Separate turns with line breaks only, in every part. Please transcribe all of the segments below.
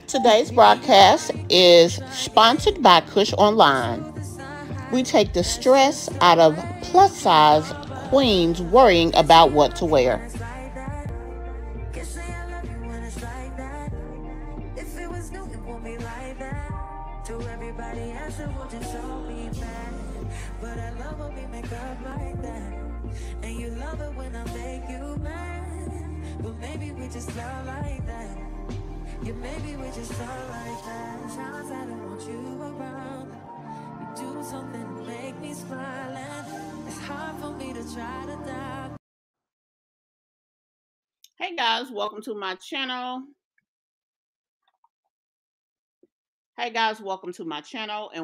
Today's broadcast is sponsored by Kush Online. We take the stress out of plus-size queens worrying about what to wear.
Maybe we just love like that. Times I don't want you around. You do something to make me smile, and it's hard for me to try to doubt.
Hey guys, welcome to my channel. And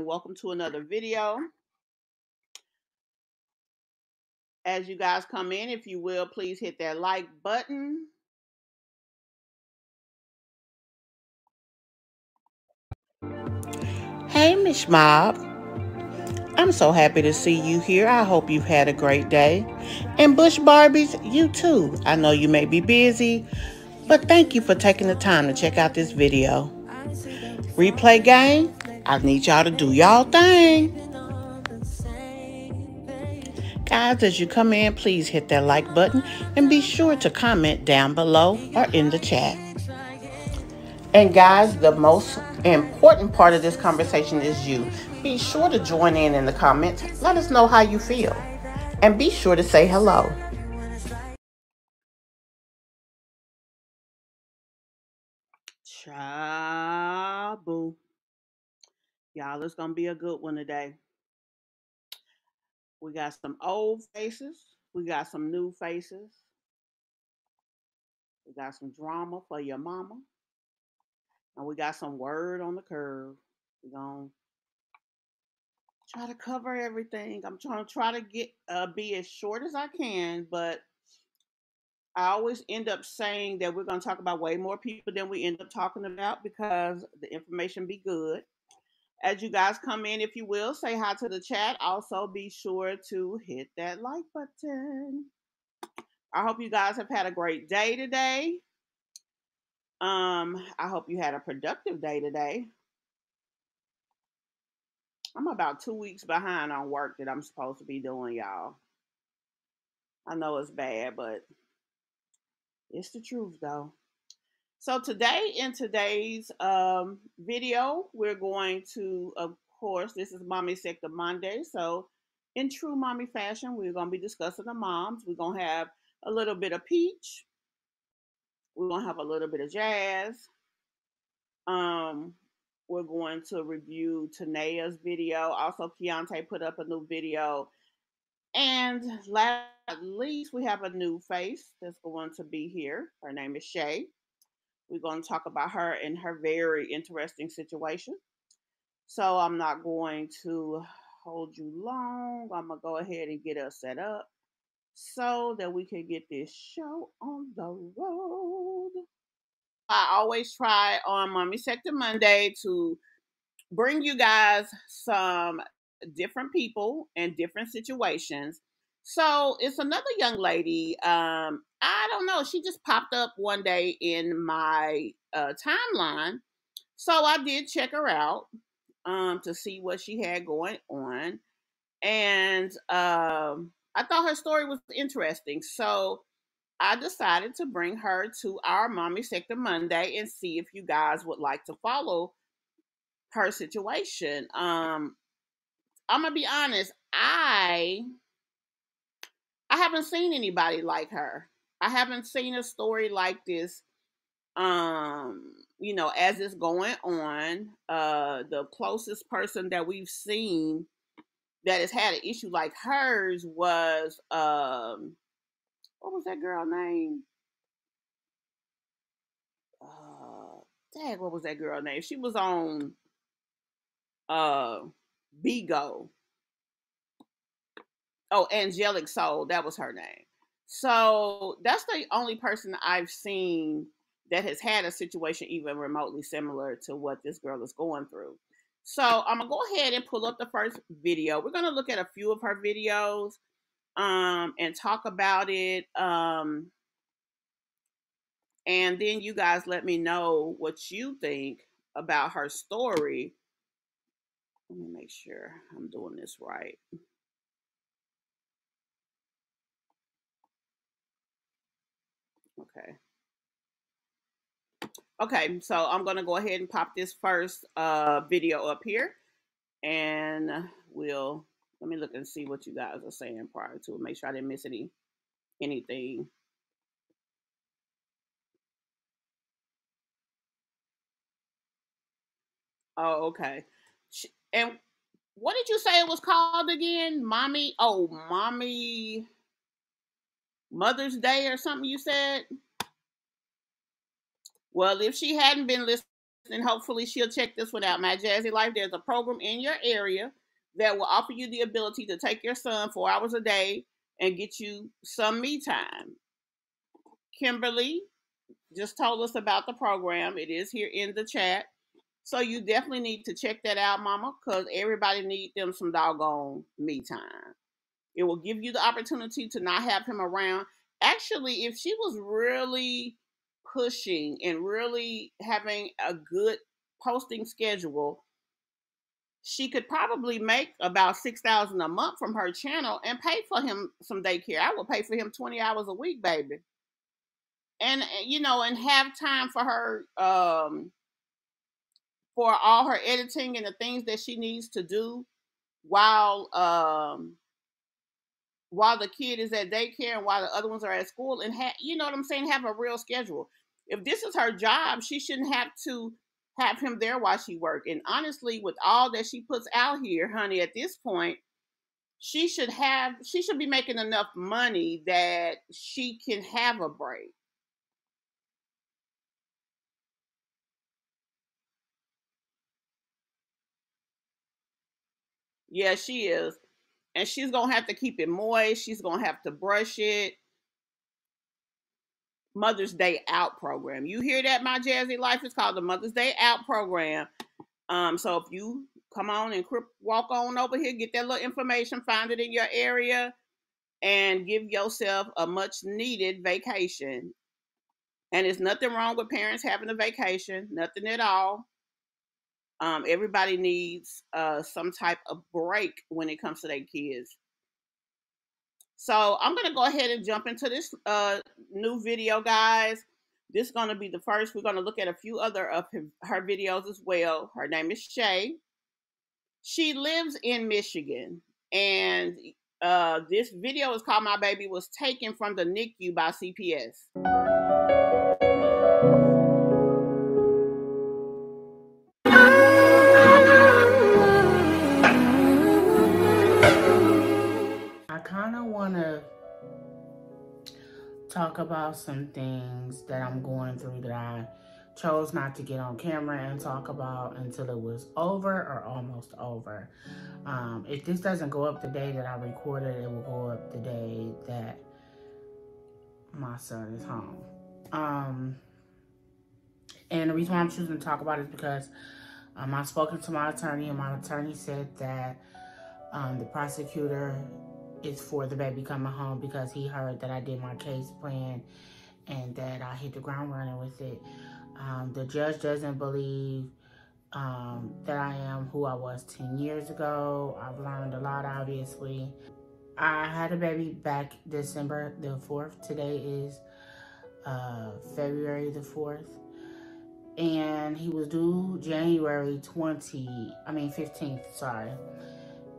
welcome to another video. As you guys come in, if you will, please hit that like button. Hey, Miss Mob. I'm so happy to see you here. I hope you've had a great day. And Bush Barbies, you too. I know you may be busy, but thank you for taking the time to check out this video. Replay gang, I need y'all to do y'all thing. Guys, as you come in, please hit that like button and be sure to comment down below or in the chat. And guys, the most important part of this conversation is you. Be sure to join in the comments. Let us know how you feel. And be sure to say hello. Cha-boo. Y'all, it's going to be a good one today. We got some old faces. We got some new faces. We got some drama for your mama. And we got some word on the curve. We're going to try to cover everything. I'm trying to get be as short as I can, but I always end up saying that we're going to talk about way more people than we end up talking about because the information be good. As you guys come in, if you will, say hi to the chat. Also, be sure to hit that like button. I hope you guys have had a great day today. I hope you had a productive day today. I'm about 2 weeks behind on work that I'm supposed to be doing, y'all. I know it's bad, but it's the truth, though. So today, in today's video, we're going to, of course, this is Mommy Sector Monday. So in true mommy fashion, we're going to be discussing the moms. We're going to have a little bit of Peach. We're going to have a little bit of Jazz. We're going to review Tanea's video. Also, Keontae put up a new video. And last but not least, we have a new face that's going to be here. Her name is Shay. We're going to talk about her and her very interesting situation. So I'm not going to hold you long. I'm going to go ahead and get us set up so that we can get this show on the road. I always try on Mommy Sector Monday to bring you guys some different people and different situations. So it's another young lady. I don't know. She just popped up one day in my timeline. So I did check her out to see what she had going on. And I thought her story was interesting. So I decided to bring her to our Mommy Sector Monday and see if you guys would like to follow her situation. I'm gonna be honest, I haven't seen anybody like her. I haven't seen a story like this. As it's going on, the closest person that we've seen that has had an issue like hers was what was that girl name? What was that girl name? She was on Bigo. Oh, Angelic Soul, that was her name. So that's the only person I've seen that has had a situation even remotely similar to what this girl is going through. So I'm gonna go ahead and pull up the first video. We're gonna look at a few of her videos and talk about it. And then you guys let me know what you think about her story. Let me make sure I'm doing this right. Okay. Okay, so I'm gonna go ahead and pop this first video up here, and we'll let me look and see what you guys are saying prior to it. Make sure I didn't miss anything. Oh, okay. And what did you say it was called again? Mommy? Oh, Mommy Mother's Day or something you said? Well, if she hadn't been listening, hopefully she'll check this one out. My Jazzy Life, there's a program in your area that will offer you the ability to take your son 4 hours a day and get you some me time. Kimberly just told us about the program. It is here in the chat. So you definitely need to check that out, mama, because everybody needs them some doggone me time. It will give you the opportunity to not have him around. Actually, if she was really pushing and really having a good posting schedule, she could probably make about 6,000 a month from her channel and pay for him some daycare. I would pay for him 20 hours a week, baby. And and have time for her for all her editing and the things that she needs to do while while the kid is at daycare and while the other ones are at school, and you know what I'm saying, have a real schedule. If this is her job, she shouldn't have to have him there while she work. And honestly, with all that she puts out here, honey, at this point, she should be making enough money that she can have a break. Yeah, she is. And she's gonna have to keep it moist. She's gonna have to brush it. Mother's Day Out program. You hear that, my Jazzy Life? It's called the Mother's Day Out program. So if you come on and walk on over here, get that little information, find it in your area, and give yourself a much needed vacation. And there's nothing wrong with parents having a vacation, nothing at all. Everybody needs some type of break when it comes to their kids. So I'm gonna go ahead and jump into this new video, guys. This is gonna be the first. We're gonna look at a few other of her videos as well. Her name is Shay. She lives in Michigan, and this video is called "My Baby Was Taken from the NICU by c.p.s."
I kind of want to talk about some things that I'm going through that I chose not to get on camera and talk about until it was over or almost over. If this doesn't go up the day that I recorded, it will go up the day that my son is home. And the reason why I'm choosing to talk about it is because I've spoken to my attorney, and my attorney said that the prosecutor is for the baby coming home because he heard that I did my case plan and that I hit the ground running with it. The judge doesn't believe that I am who I was 10 years ago. I've learned a lot, obviously. I had a baby back December the 4th. Today is February the 4th. And he was due January 15th, sorry.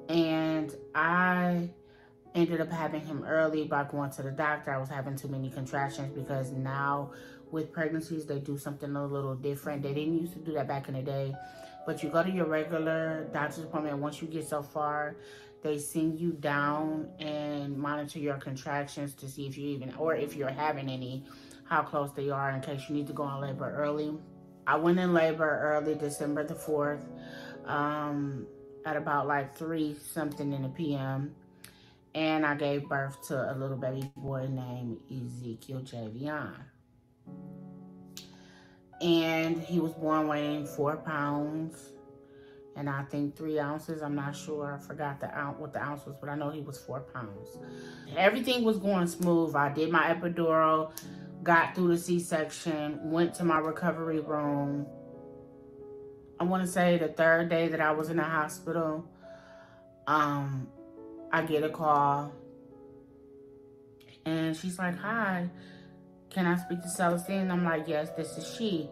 And I ended up having him early by going to the doctor. I was having too many contractions because now with pregnancies, they do something a little different. They didn't used to do that back in the day. But you go to your regular doctor's appointment. Once you get so far, they send you down and monitor your contractions to see if you even, or if you're having any, how close they are in case you need to go in labor early. I went in labor early, December the 4th, at about like 3 something in the PM. And I gave birth to a little baby boy named Ezekiel Javion. And he was born weighing 4 pounds and I think 3 ounces. I'm not sure. I forgot what the ounce was, but I know he was 4 pounds. Everything was going smooth. I did my epidural, got through the C-section, went to my recovery room. I want to say the third day that I was in the hospital, I get a call. And she's like, "Hi, can I speak to Celestine?" I'm like, "Yes, this is she."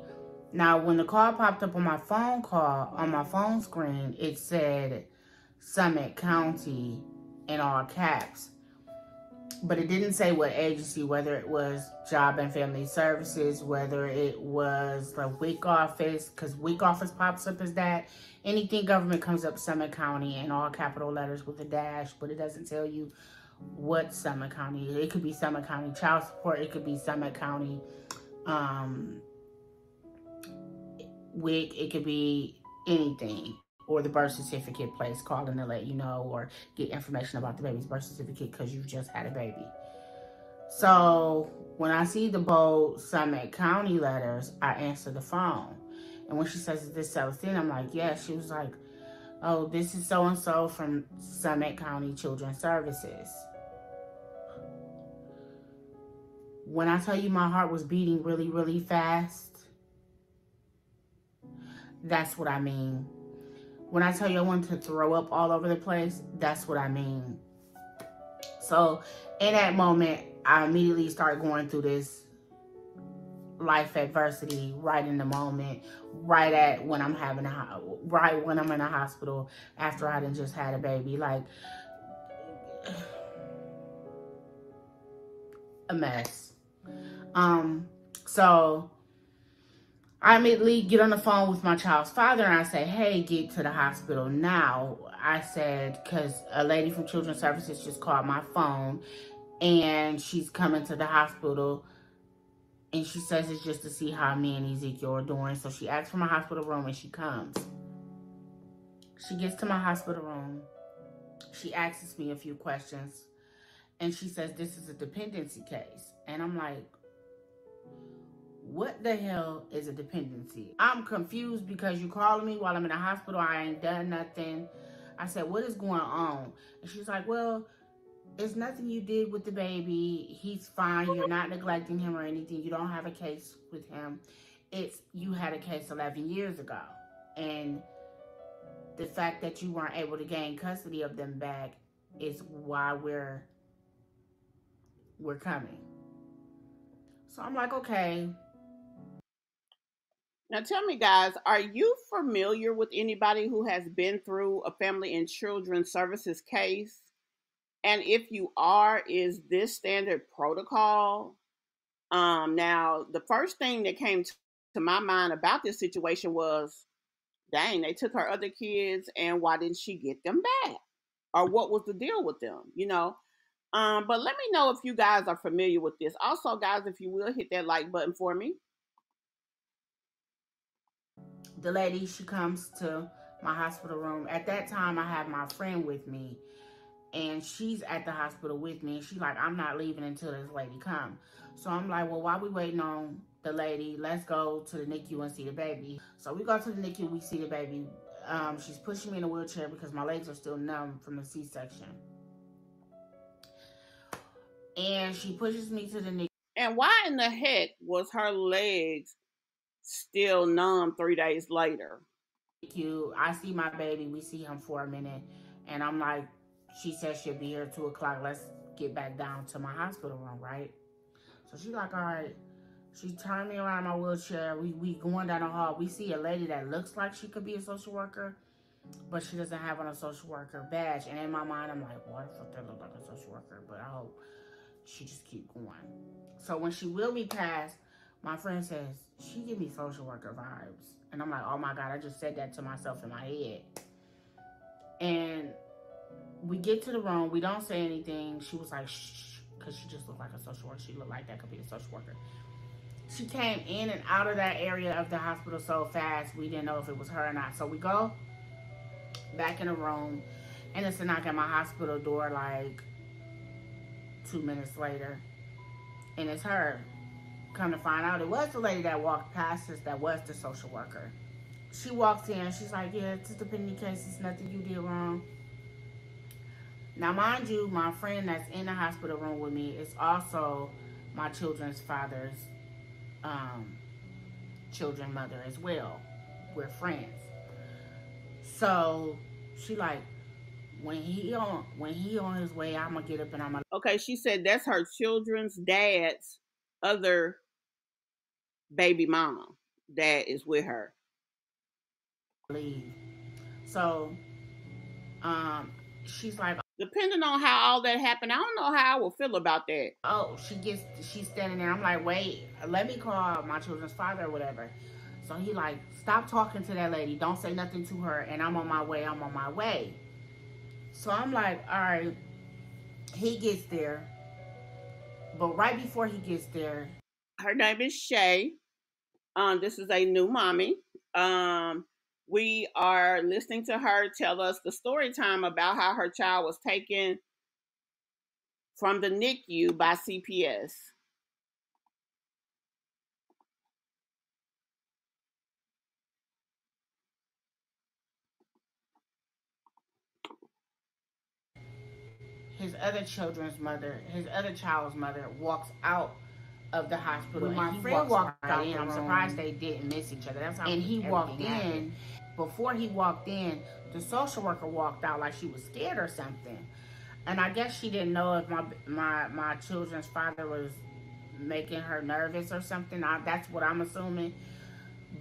Now, when the call popped up on my phone screen, it said Summit County in all caps. But it didn't say what agency, whether it was Job and Family Services, whether it was the WIC office, because WIC office pops up as that. Anything government comes up Summit County in all capital letters with a dash, but it doesn't tell you what Summit County is. It could be Summit County Child Support, it could be Summit County WIC, it could be anything. Or the birth certificate place calling to let you know or get information about the baby's birth certificate because you've just had a baby. So when I see the bold Summit County letters, I answer the phone. And when she says, "Is this Celestine?" I'm like, "Yeah." She was like, "Oh, this is so-and-so from Summit County Children's Services." When I tell you my heart was beating really, really fast, that's what I mean. When I tell you I wanted to throw up all over the place, that's what I mean. So in that moment, I immediately start going through this life adversity right in the moment, right when I'm in a hospital after I done just had a baby, like a mess. So I immediately get on the phone with my child's father and I say, "Hey, get to the hospital now." I said, because a lady from Children's Services just called my phone and she's coming to the hospital and she says it's just to see how me and Ezekiel are doing. So she asks for my hospital room and she comes. She gets to my hospital room. She asks me a few questions and she says this is a dependency case. And I'm like, what the hell is a dependency? I'm confused because you calling me while I'm in the hospital. I ain't done nothing. I said, "What is going on?" And she's like, "Well, it's nothing you did with the baby. He's fine. You're not neglecting him or anything. You don't have a case with him. You had a case 11 years ago. And the fact that you weren't able to gain custody of them back is why we're coming." So I'm like, okay.
Now, tell me, guys, are you familiar with anybody who has been through a Family and Children's Services case? And if you are, is this standard protocol? Now, the first thing that came to my mind about this situation was, dang, they took her other kids, and why didn't she get them back? Or what was the deal with them? But let me know if you guys are familiar with this. Also, guys, if you will hit that like button for me.
The lady, she comes to my hospital room. At that time, I have my friend with me, and she's at the hospital with me. And she's like, "I'm not leaving until this lady come." So I'm like, "Well, while we waiting on the lady, let's go to the NICU and see the baby." So we go to the NICU, we see the baby. She's pushing me in a wheelchair because my legs are still numb from the C-section. And she pushes me to the NICU.
And why in the heck was her legs still numb 3 days later?
I see my baby. We see him for a minute. And I'm like, she says she'll be here at 2 o'clock. Let's get back down to my hospital room, right? So she's like, all right. She turned me around in my wheelchair. We going down the hall. We see a lady that looks like she could be a social worker, but she doesn't have on a social worker badge. And in my mind, I'm like, what the fuck that look like a social worker? But I hope she just keep going. So when she wheeled me past, my friend says, she give me social worker vibes. And I'm like, oh my God, I just said that to myself in my head. And we get to the room. We don't say anything. She was like, shh, because she just looked like a social worker. She looked like that could be a social worker. She came in and out of that area of the hospital so fast, we didn't know if it was her or not. So we go back in the room, and it's a knock at my hospital door like, 2 minutes later, and it's her. Come to find out, it was the lady that walked past us that was the social worker. She walks in, she's like, yeah, it's just a pending case, it's nothing you did wrong. Now, mind you, my friend that's in the hospital room with me is also my children's father's um, children mother as well. We're friends. So she like, when he on his way, I'm gonna get up and I'm gonna
Okay, she said that's her children's dad's other baby mom that is with her.
leave. So um, she's like,
Depending on how all that happened, I don't know how I would feel about that.
oh, she's standing there. I'm like, wait, let me call my children's father or whatever. So he like, stop talking to that lady. Don't say nothing to her. And I'm on my way. I'm on my way. So I'm like, all right. He gets there, but right before he gets there,
Her name is Shay. This is a new mommy. Um, we are listening to her tell us the story time about how her child was taken from the NICU by c.p.s.
his other child's mother, walks out of the hospital. When my friend walked right in, I'm surprised they didn't miss each other. That's how. And he walked in. Before he walked in, the social worker walked out like she was scared or something. And I guess she didn't know if my children's father was making her nervous or something. That's what I'm assuming.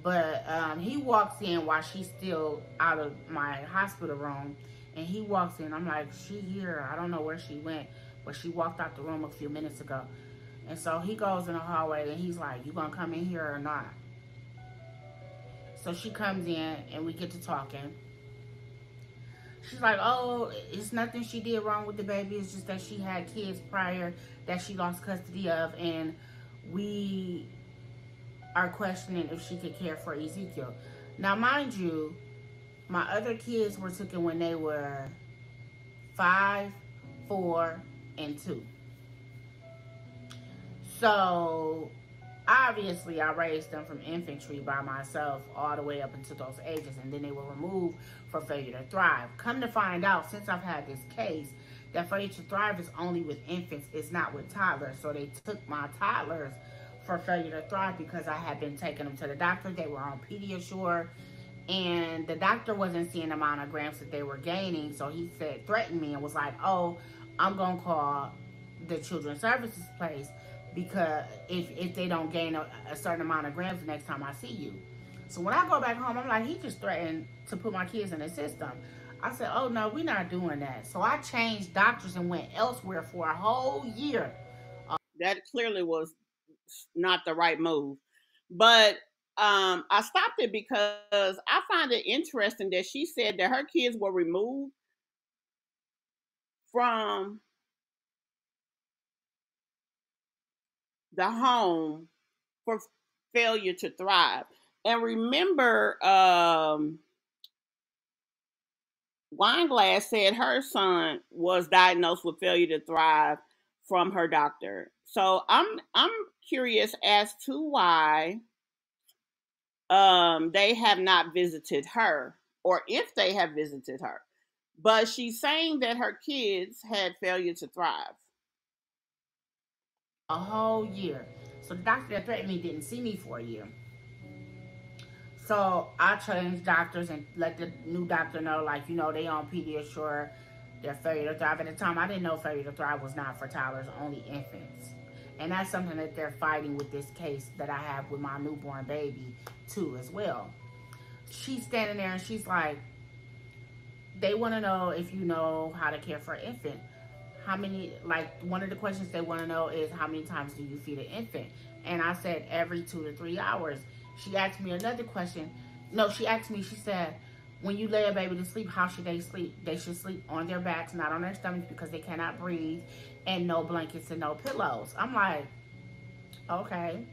But he walks in while she's still out of my hospital room. And he walks in. I'm like, she here. I don't know where she went. But she walked out the room a few minutes ago. And so he goes in the hallway and he's like, you gonna come in here or not? So she comes in and we get to talking. She's like, oh, it's nothing she did wrong with the baby. It's just that she had kids prior that she lost custody of. And we are questioning if she could care for Ezekiel. Now, mind you, my other kids were taken when they were 5, 4, and 2. So obviously I raised them from infantry by myself all the way up until those ages, and then they were removed for failure to thrive. Come to find out, since I've had this case, that failure to thrive is only with infants, it's not with toddlers. So they took my toddlers for failure to thrive because I had been taking them to the doctor. They were on Pediasure, and the doctor wasn't seeing the amount of grams that they were gaining. So he said, threatened me and was like, oh, I'm gonna call the children's services place because if they don't gain a certain amount of grams the next time I see you. So when I go back home, I'm like, he just threatened to put my kids in the system. I said, oh no, we're not doing that. So I changed doctors and went elsewhere for a whole year.
That clearly was not the right move. But I stopped it because I find it interesting that she said that her kids were removed from the home for failure to thrive. And remember, Wineglass said her son was diagnosed with failure to thrive from her doctor. So I'm curious as to why they have not visited her, or if they have visited her. But she's saying that her kids had failure to thrive.
A whole year. So the doctor that threatened me didn't see me for a year. So I changed doctors and let the new doctor know, like, they on Pediasure, they're failure to thrive. At the time, I didn't know failure to thrive was not for toddlers, only infants. And that's something that they're fighting with this case that I have with my newborn baby, too, as well. She's standing there and she's like, they want to know if you know how to care for an infant. How many, like, one of the questions they want to know is how many times do you feed an infant? And I said every 2 to 3 hours. She asked me another question. No, she asked me, she said, when you lay a baby to sleep, how should they sleep? They should sleep on their backs, not on their stomachs, because they cannot breathe, and no blankets and no pillows. I'm like, okay.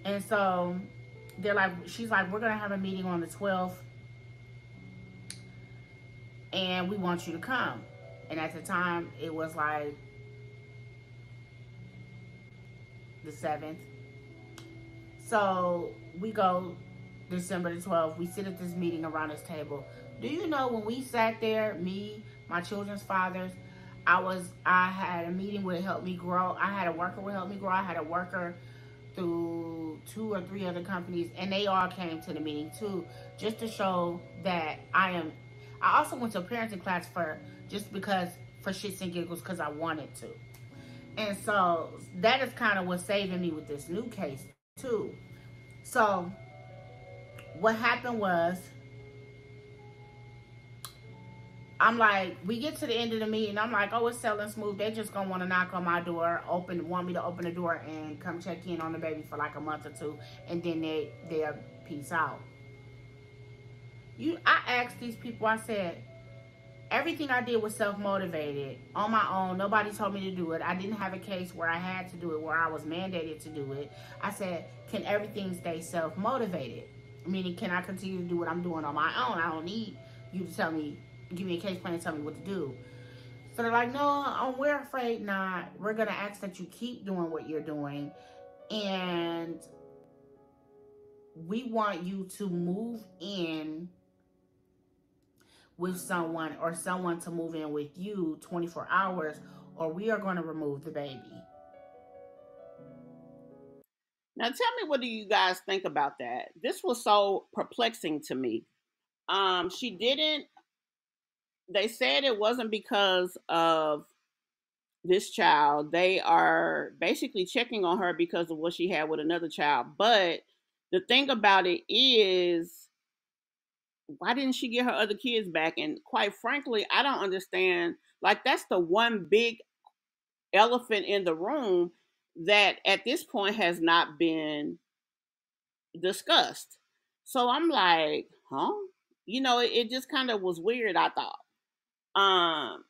And so they're like, she's like, we're going to have a meeting on the 12th, and we want you to come. And at the time, it was like the 7th. So we go December the 12th. We sit at this meeting around this table. Do you know when we sat there, me, my children's fathers, I had a meeting with Help Me Grow. I had a worker with Help Me Grow. I had a worker through 2 or 3 other companies, and they all came to the meeting too, just to show that I also went to a parenting class for shits and giggles because I wanted to. And so that is kind of what's saving me with this new case too. So what happened was, I'm like, we get to the end of the meeting. I'm like, oh, it's selling smooth. They just gonna want to knock on my door, want me to open the door and come check in on the baby for like a month or two, and then they'll peace out. I asked these people. I said, everything I did was self-motivated on my own. Nobody told me to do it. I didn't have a case where I had to do it, where I was mandated to do it. I said, can everything stay self-motivated? Meaning, can I continue to do what I'm doing on my own? I don't need you to tell me, give me a case plan and tell me what to do. So they're like, no, we're afraid not. We're going to ask that you keep doing what you're doing. And we want you to move in with someone, or someone to move in with you 24 hours, or we are going to remove the baby.
Now tell me, what do you guys think about that? This was so perplexing to me. She didn't, they said it wasn't because of this child. They are basically checking on her because of what she had with another child. But the thing about it is, why didn't she get her other kids back? And quite frankly, I don't understand. Like, that's the one big elephant in the room that at this point has not been discussed. So I'm like, huh? It just kind of was weird, I thought. Um,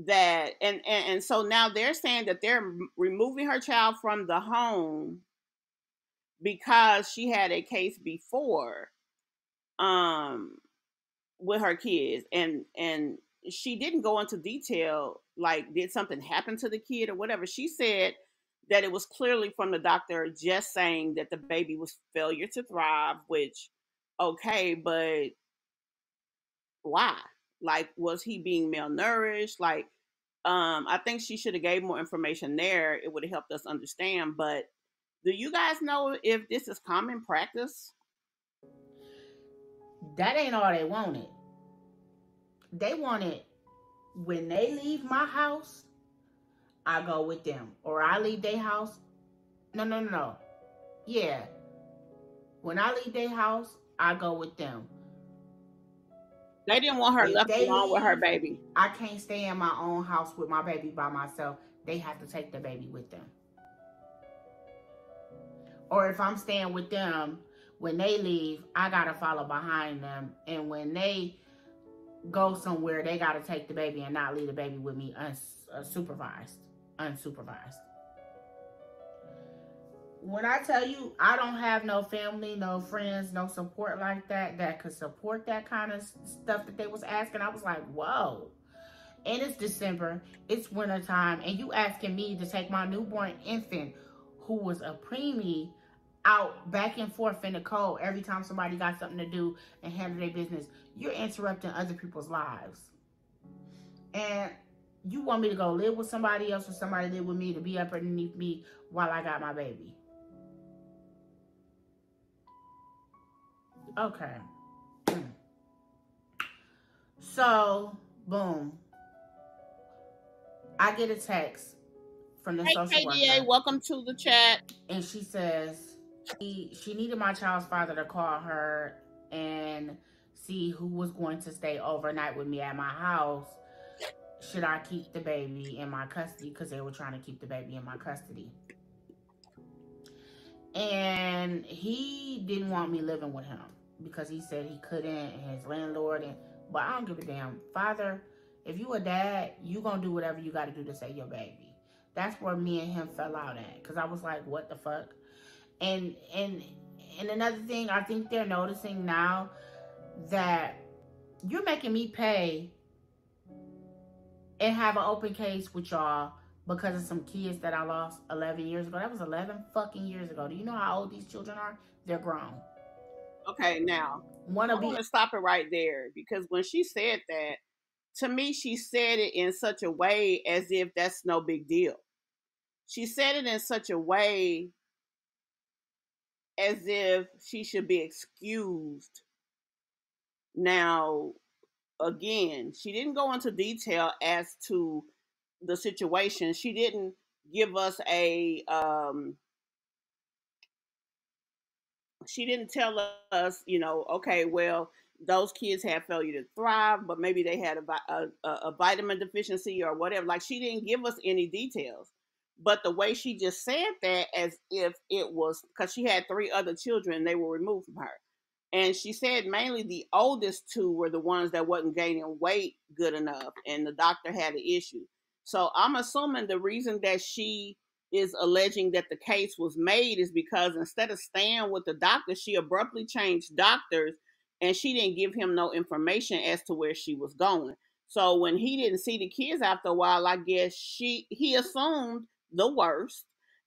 that and so now they're saying that they're removing her child from the home because she had a case before, um with her kids, and she didn't go into detail, like, did something happen to the kid or whatever. She said that it was clearly from the doctor just saying that the baby was failure to thrive, which, okay, but why? Like, was he being malnourished? Like, I think she should have gave more information there. It would have helped us understand. But do you guys know if this is common practice?
That ain't all they wanted. They wanted, when they leave my house, I go with them. Or I leave their house. No, no, no, no. Yeah. When I leave their house, I go with them.
They didn't want her
If
left
they
alone with her
leave,
baby.
I can't stay in my own house with my baby by myself. They have to take the baby with them. Or if I'm staying with them, when they leave, I gotta follow behind them. And when they go somewhere, they gotta take the baby and not leave the baby with me unsupervised. Unsupervised. When I tell you, I don't have no family, no friends, no support like that could support that kind of stuff that they was asking. I was like, whoa. And it's December, it's wintertime, and you asking me to take my newborn infant, who was a preemie, out back and forth in the cold every time somebody got something to do and handle their business. You're interrupting other people's lives. And you want me to go live with somebody else, or somebody live with me, to be up underneath me while I got my baby. Okay. So, boom. I get a text from the
Hey,
social
KDA,
worker,
welcome to the chat.
and she says she needed my child's father to call her and see who was going to stay overnight with me at my house. Should I keep the baby in my custody? Because they were trying to keep the baby in my custody. And he didn't want me living with him because he said he couldn't, and his landlord. But I don't give a damn. Father, if you a dad, you gonna do whatever you gotta do to save your baby. That's where me and him fell out at. Because I was like, what the fuck? And another thing, I think they're noticing now that you're making me pay and have an open case with y'all because of some kids that I lost 11 years ago. That was 11 fucking years ago. Do you know how old these children are? They're grown.
Okay, now
One
I
will be
want to stop it right there because when she said that, to me, she said it in such a way as if that's no big deal. She said it in such a way as if she should be excused. Now, again, she didn't go into detail as to the situation. She didn't give us a she didn't tell us, okay, well, those kids had failure to thrive, but maybe they had a vitamin deficiency or whatever. Like, she didn't give us any details. But the way she just said that, as if it was because she had three other children, they were removed from her. And she said mainly the oldest two were the ones that wasn't gaining weight good enough, and the doctor had an issue. So I'm assuming the reason that she is alleging that the case was made is because instead of staying with the doctor, she abruptly changed doctors and she didn't give him no information as to where she was going. So when he didn't see the kids after a while, I guess he assumed the worst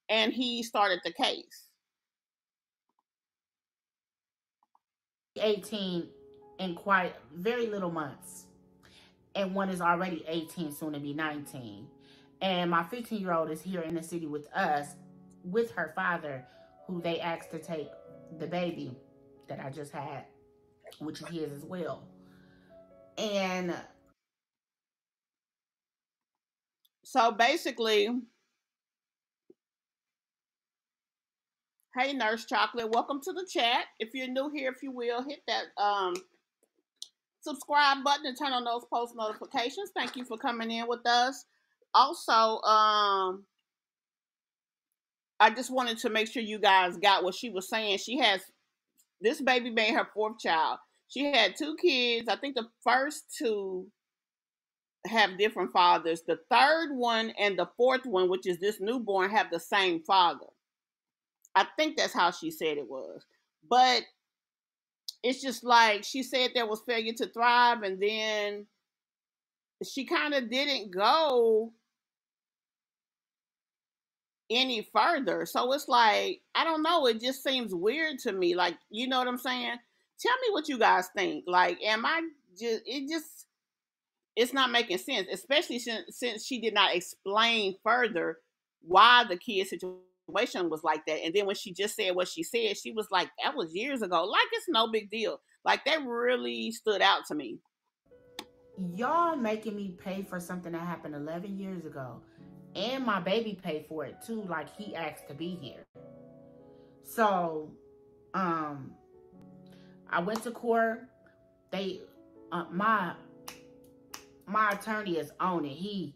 and he started the case.
18 in quite very little months. And one is already 18, soon to be 19. And my 15-year-old is here in the city with us, with her father, who they asked to take the baby that I just had, which is his as well. And
So basically, hey Nurse Chocolate, welcome to the chat. If you're new here, if you will, hit that subscribe button and turn on those post notifications. Thank you for coming in with us. Also, I just wanted to make sure you guys got what she was saying. She has this baby made her fourth child. She had two kids. I think the first two have different fathers. The third one and the fourth one, which is this newborn, have the same father. I think that's how she said it was. But it's just like she said there was failure to thrive, and then she kind of didn't go any further. So it's like, I don't know, it just seems weird to me. Like, you know what I'm saying? Tell me what you guys think. Like, am I just it's not making sense, especially since she did not explain further why the kid situation was like that. And then when she just said what she said, she was like, that was years ago. Like, it's no big deal. Like, that really stood out to me.
y'all making me pay for something that happened 11 years ago. And my baby paid for it too, like he asked to be here. So, um, I went to court. They, my attorney is on it. He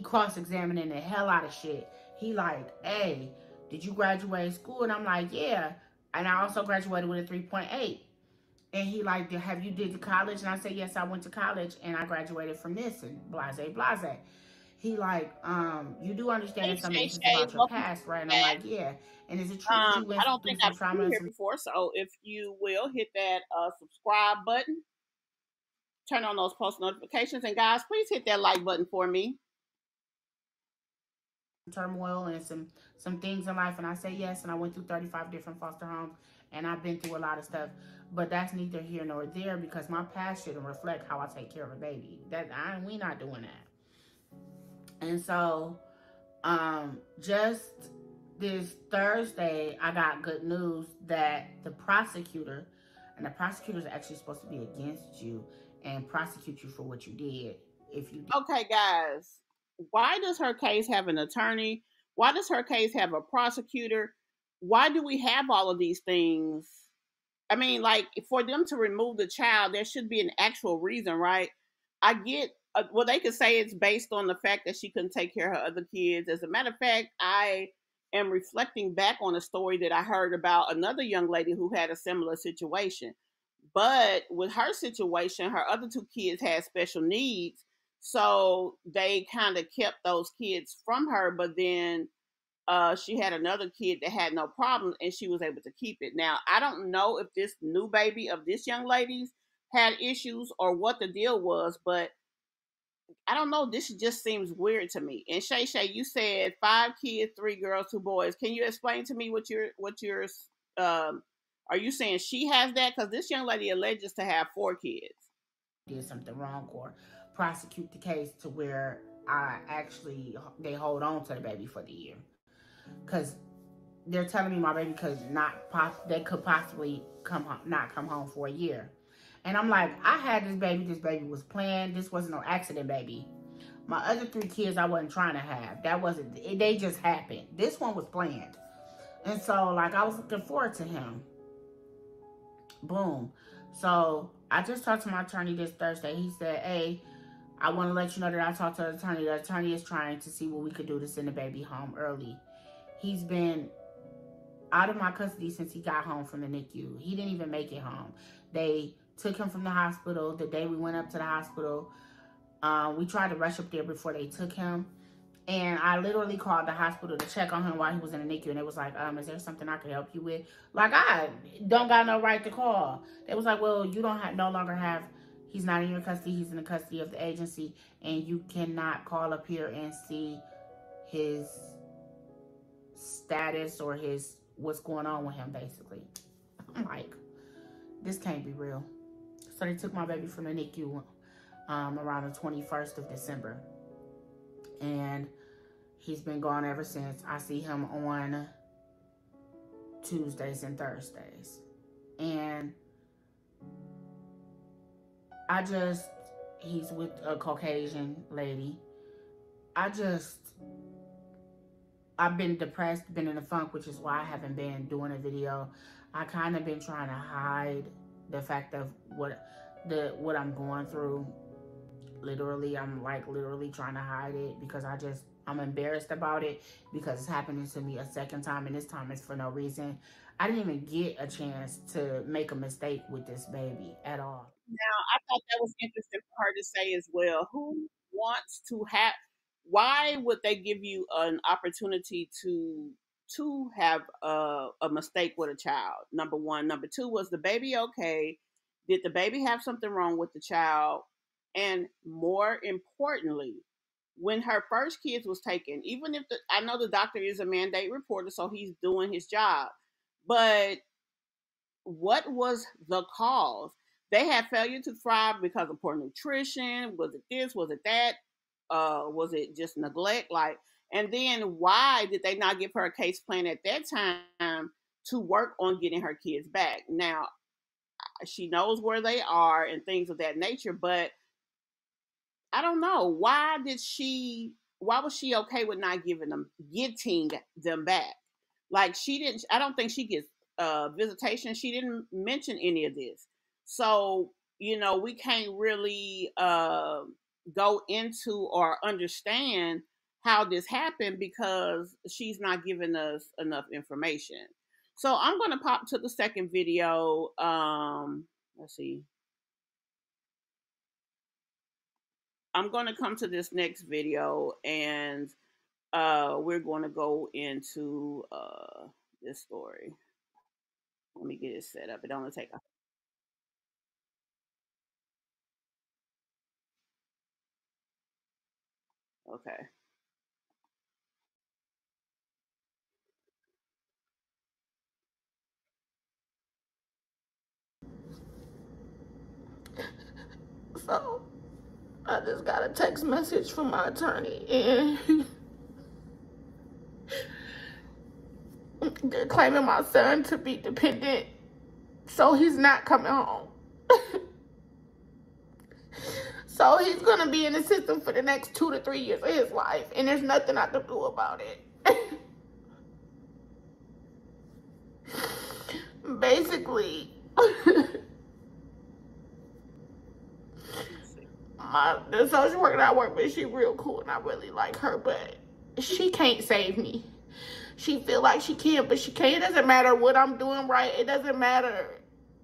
cross-examining the hell out of shit. He like, hey, did you graduate school? And I'm like, yeah. And I also graduated with a 3.8. And he like, have you did to college? And I said, yes, I went to college and I graduated from this and blase, blase. He like, you do understand
Hey,
that some of
Shay
this is
Shay,
about your
welcome to
past, right? And
the
I'm
chat.
like, yeah. And is it true that you
I
went
don't
through
think
some
I've seen
trauma
you
and
here
some
before, so if you will hit that subscribe button, turn on those post notifications, and guys, please hit that like button for me.
turmoil and some things in life? And I say yes, and I went through 35 different foster homes and I've been through a lot of stuff, but that's neither here nor there because my past shouldn't reflect how I take care of a baby. We not doing that. And so just this Thursday I got good news that the prosecutor, and the prosecutor is actually supposed to be against you and prosecute you for what you did if you did.
Okay, guys, why does her case have an attorney? Why does her case have a prosecutor? Why do we have all of these things? I mean, like, for them to remove the child, there should be an actual reason, right? I get, well, they could say it's based on the fact that she couldn't take care of her other kids. As a matter of fact, I am reflecting back on a story that I heard about another young lady who had a similar situation. But with her situation, her other two kids had special needs. So they kind of kept those kids from her. But then she had another kid that had no problems and she was able to keep it. Now, I don't know if this new baby of this young lady's had issues or what the deal was, but I don't know. This just seems weird to me. And Shay Shay, you said 5 kids, 3 girls, 2 boys. Can you explain to me what you're are you saying she has that? Because this young lady alleges to have 4 kids.
Did something wrong or prosecute the case to where I actually they hold on to the baby for the year, because they're telling me my baby could not they could possibly not come home for a year. And I'm like, I had this baby. This baby was planned. This wasn't no accident baby. My other 3 kids I wasn't trying to have. That wasn't. They just happened. This one was planned. And so, like, I was looking forward to him. Boom. So I just talked to my attorney this Thursday. He said, "Hey, I want to let you know that I talked to the attorney. The attorney is trying to see what we could do to send the baby home early. He's been out of my custody since he got home from the NICU. He didn't even make it home. They took him from the hospital. The day we went up to the hospital, we tried to rush up there before they took him. And I literally called the hospital to check on him while he was in the NICU. And it was like, is there something I can help you with? Like, I don't got no right to call. They was like, well, you don't no longer have, he's not in your custody. He's in the custody of the agency. And you cannot call up here and see his status or what's going on with him, basically. I'm like, this can't be real. So they took my baby from the NICU around the 21st of December. And he's been gone ever since. I see him on Tuesdays and Thursdays. And he's with a Caucasian lady. I've been depressed, been in a funk, which is why I haven't been doing a video. I kind of been trying to hide the fact of what I'm going through. Literally, I'm like literally trying to hide it because I'm embarrassed about it because it's happening to me a second time, and this time it's for no reason. I didn't even get a chance to make a mistake with this baby at all.
Now, I thought that was interesting for her to say as well. Who wants to have? Why would they give you an opportunity to have a mistake with a child? Number one. Number two, was the baby okay? Did the baby have something wrong with the child? And more importantly, when her first kids was taken, even if I know the doctor is a mandate reporter, so he's doing his job, but what was the cause? They had failure to thrive because of poor nutrition. Was it this? Was it that? Was it just neglect? Like, and then why did they not give her a case plan at that time to work on getting her kids back? Now, she knows where they are and things of that nature, but I don't know. Why was she okay with not getting them back? Like, she didn't, I don't think she gets visitation. She didn't mention any of this. So, we can't really go into or understand how this happened because she's not giving us enough information. So I'm going to pop to the second video. Let's see. I'm going to come to this next video, and we're going to go into this story. Let me get it set up. It only take a okay.
So I just got a text message from my attorney, and they're claiming my son to be dependent, so he's not coming home. So he's gonna be in the system for the next 2 to 3 years of his life, and there's nothing I can do about it. Basically, the social worker that I work with, she real cool and I really like her, but she can't save me. She feel like she can, but she can't. It doesn't matter what I'm doing right. It doesn't matter.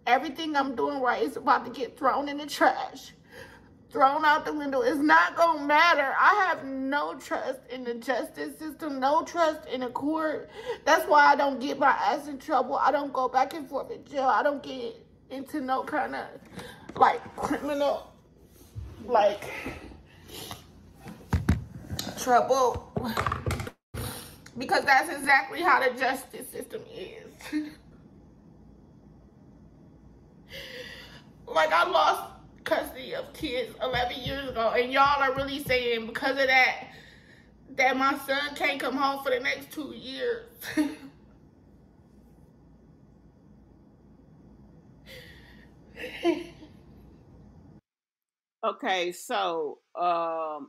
Everything I'm doing right is about to get thrown in the trash, thrown out the window. It's not gonna matter. I have no trust in the justice system, no trust in the court. That's why I don't get my ass in trouble. I don't go back and forth in jail. I don't get into no kind of like criminal, like, trouble, because that's exactly how the justice system is. Like, I lost custody of kids 11 years ago, and y'all are really saying because of that my son can't come home for the next 2 years.
Okay, so I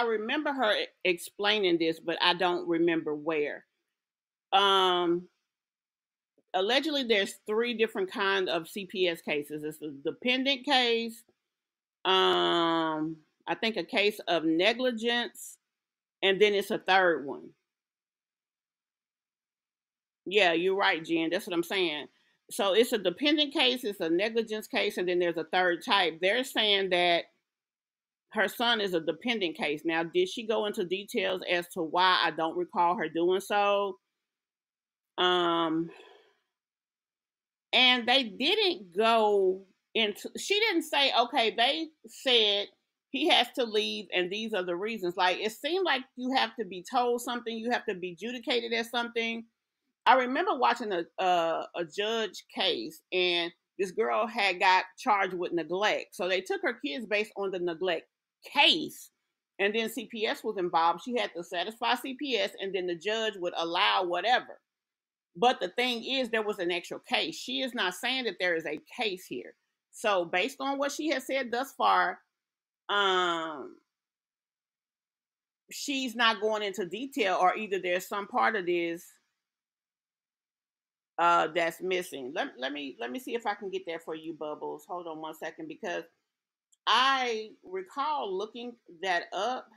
remember her explaining this, but I don't remember where. Um Allegedly there's three different kinds of CPS cases. It's a dependent case, I think a case of negligence, and then it's a third one. Yeah, you're right, Jen. That's what I'm saying. So it's a dependent case, it's a negligence case, and then there's a third type. They're saying that her son is a dependent case. Now, did she go into details as to why? I don't recall her doing so. Um, and they didn't go into, she didn't say, okay, they said he has to leave and these are the reasons. Like, it seemed like you have to be told something, you have to be adjudicated as something. I remember watching a judge case, and this girl had got charged with neglect. So they took her kids based on the neglect case, and then CPS was involved. She had to satisfy CPS, and then the judge would allow whatever. But the thing is, there was an actual case. She is not saying that there is a case here. So based on what she has said thus far, um, she's not going into detail, or either there's some part of this that's missing. Let me see if I can get that for you, Bubbles. Hold on 1 second, because I recall looking that up.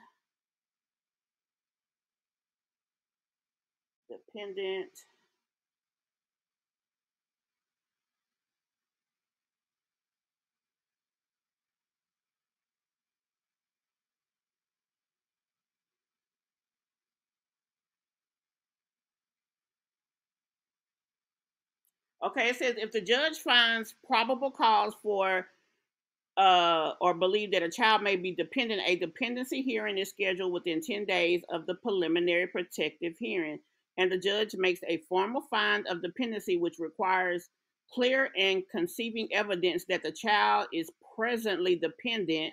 Dependent. Okay, it says if the judge finds probable cause for or believe that a child may be dependent, a dependency hearing is scheduled within 10 days of the preliminary protective hearing, and the judge makes a formal find of dependency, which requires clear and conceiving evidence that the child is presently dependent.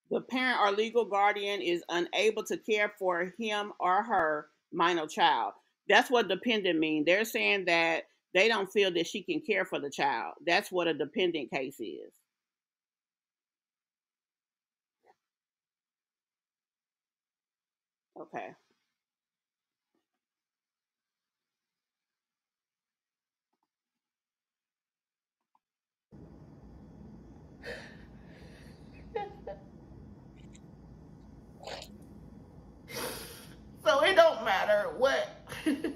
The parent or legal guardian is unable to care for him or her minor child. That's what dependent means. They're saying that they don't feel that she can care for the child. That's what a dependent case is. Okay.
So it don't matter what this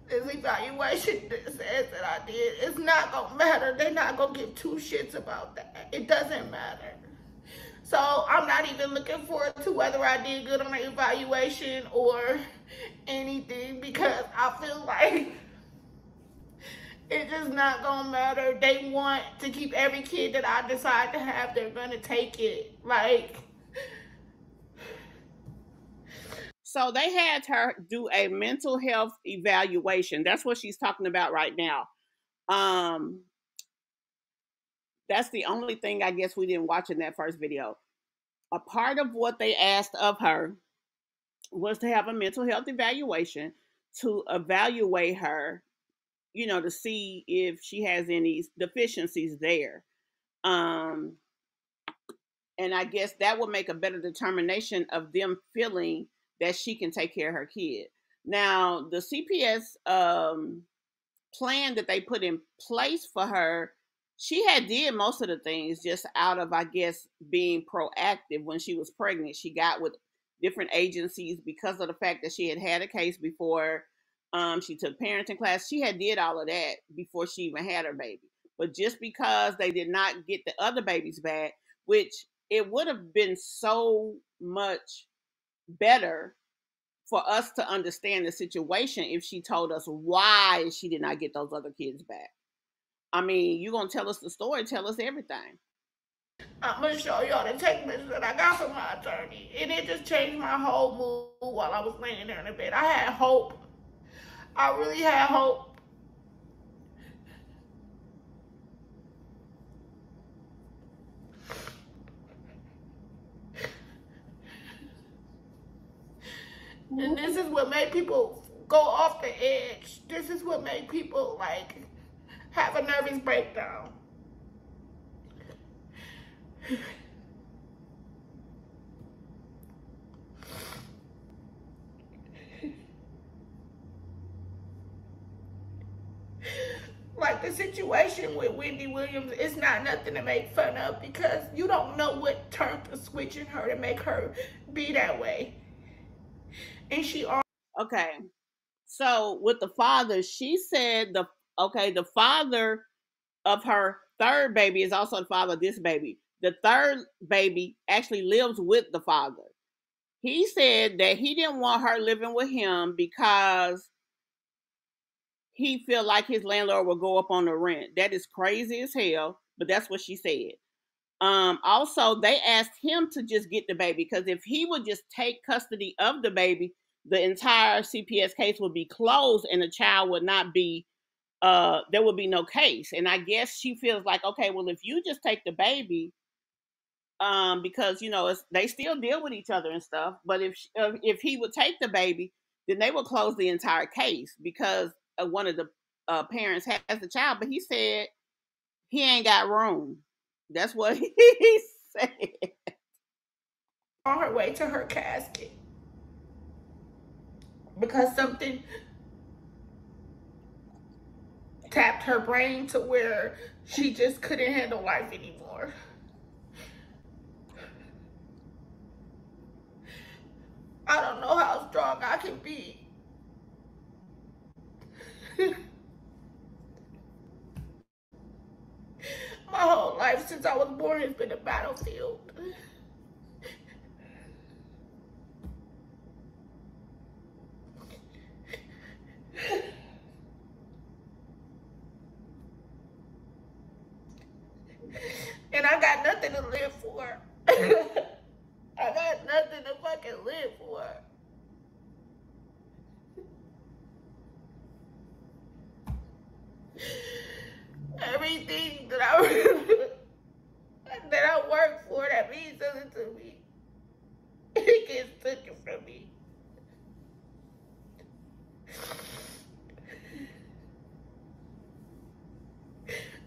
evaluation says that I did. It's not gonna matter. They're not gonna give two shits about that. It doesn't matter. So I'm not even looking forward to whether I did good on the evaluation or anything, because I feel like it's just not gonna matter. They want to keep every kid that I decide to have. They're gonna take it. Like,
So they had her do a mental health evaluation. That's what she's talking about right now. Um, that's the only thing I guess we didn't watch in that first video. A part of what they asked of her was to have a mental health evaluation to evaluate her, to see if she has any deficiencies there. Um, and I guess that will make a better determination of them feeling that she can take care of her kid. Now, the CPS plan that they put in place for her, she had did most of the things just out of, I guess, being proactive. When she was pregnant, she got with different agencies because of the fact that she had had a case before. She took parenting class. She had did all of that before she even had her baby. But just because they did not get the other babies back, which it would have been so much better for us to understand the situation if she told us why she did not get those other kids back. I mean, you're going to tell us the story, tell us everything.
I'm going to show y'all the text message that I got from my attorney. And it just changed my whole mood while I was laying there in the bed. I had hope. I really had hope. And this is what made people go off the edge. This is what made people, like, have a nervous breakdown. Like, the situation with Wendy Williams is not nothing to make fun of, because you don't know what turned the switch in her to make her be that way. And she
Okay. So with the father, she said the father of her third baby is also the father of this baby. The third baby actually lives with the father. He said that he didn't want her living with him because he felt like his landlord would go up on the rent. That is crazy as hell, but that's what she said. Also, they asked him to just get the baby, because if he would just take custody of the baby, the entire c.p.s. case would be closed and the child would not be, there would be no case. And I guess she feels like, okay, well, if you just take the baby, because, you know, they still deal with each other and stuff. But if he would take the baby, then they would close the entire case, because one of the parents has the child. But he said he ain't got room. That's what he said.
On her way to her casket, because something tapped her brain to where she just couldn't handle life anymore. I don't know how strong I can be. My whole life since I was born has been a battlefield. And I got nothing to live for. I got nothing to fucking live for. Everything that I work for, that means something to me, it gets taken from me.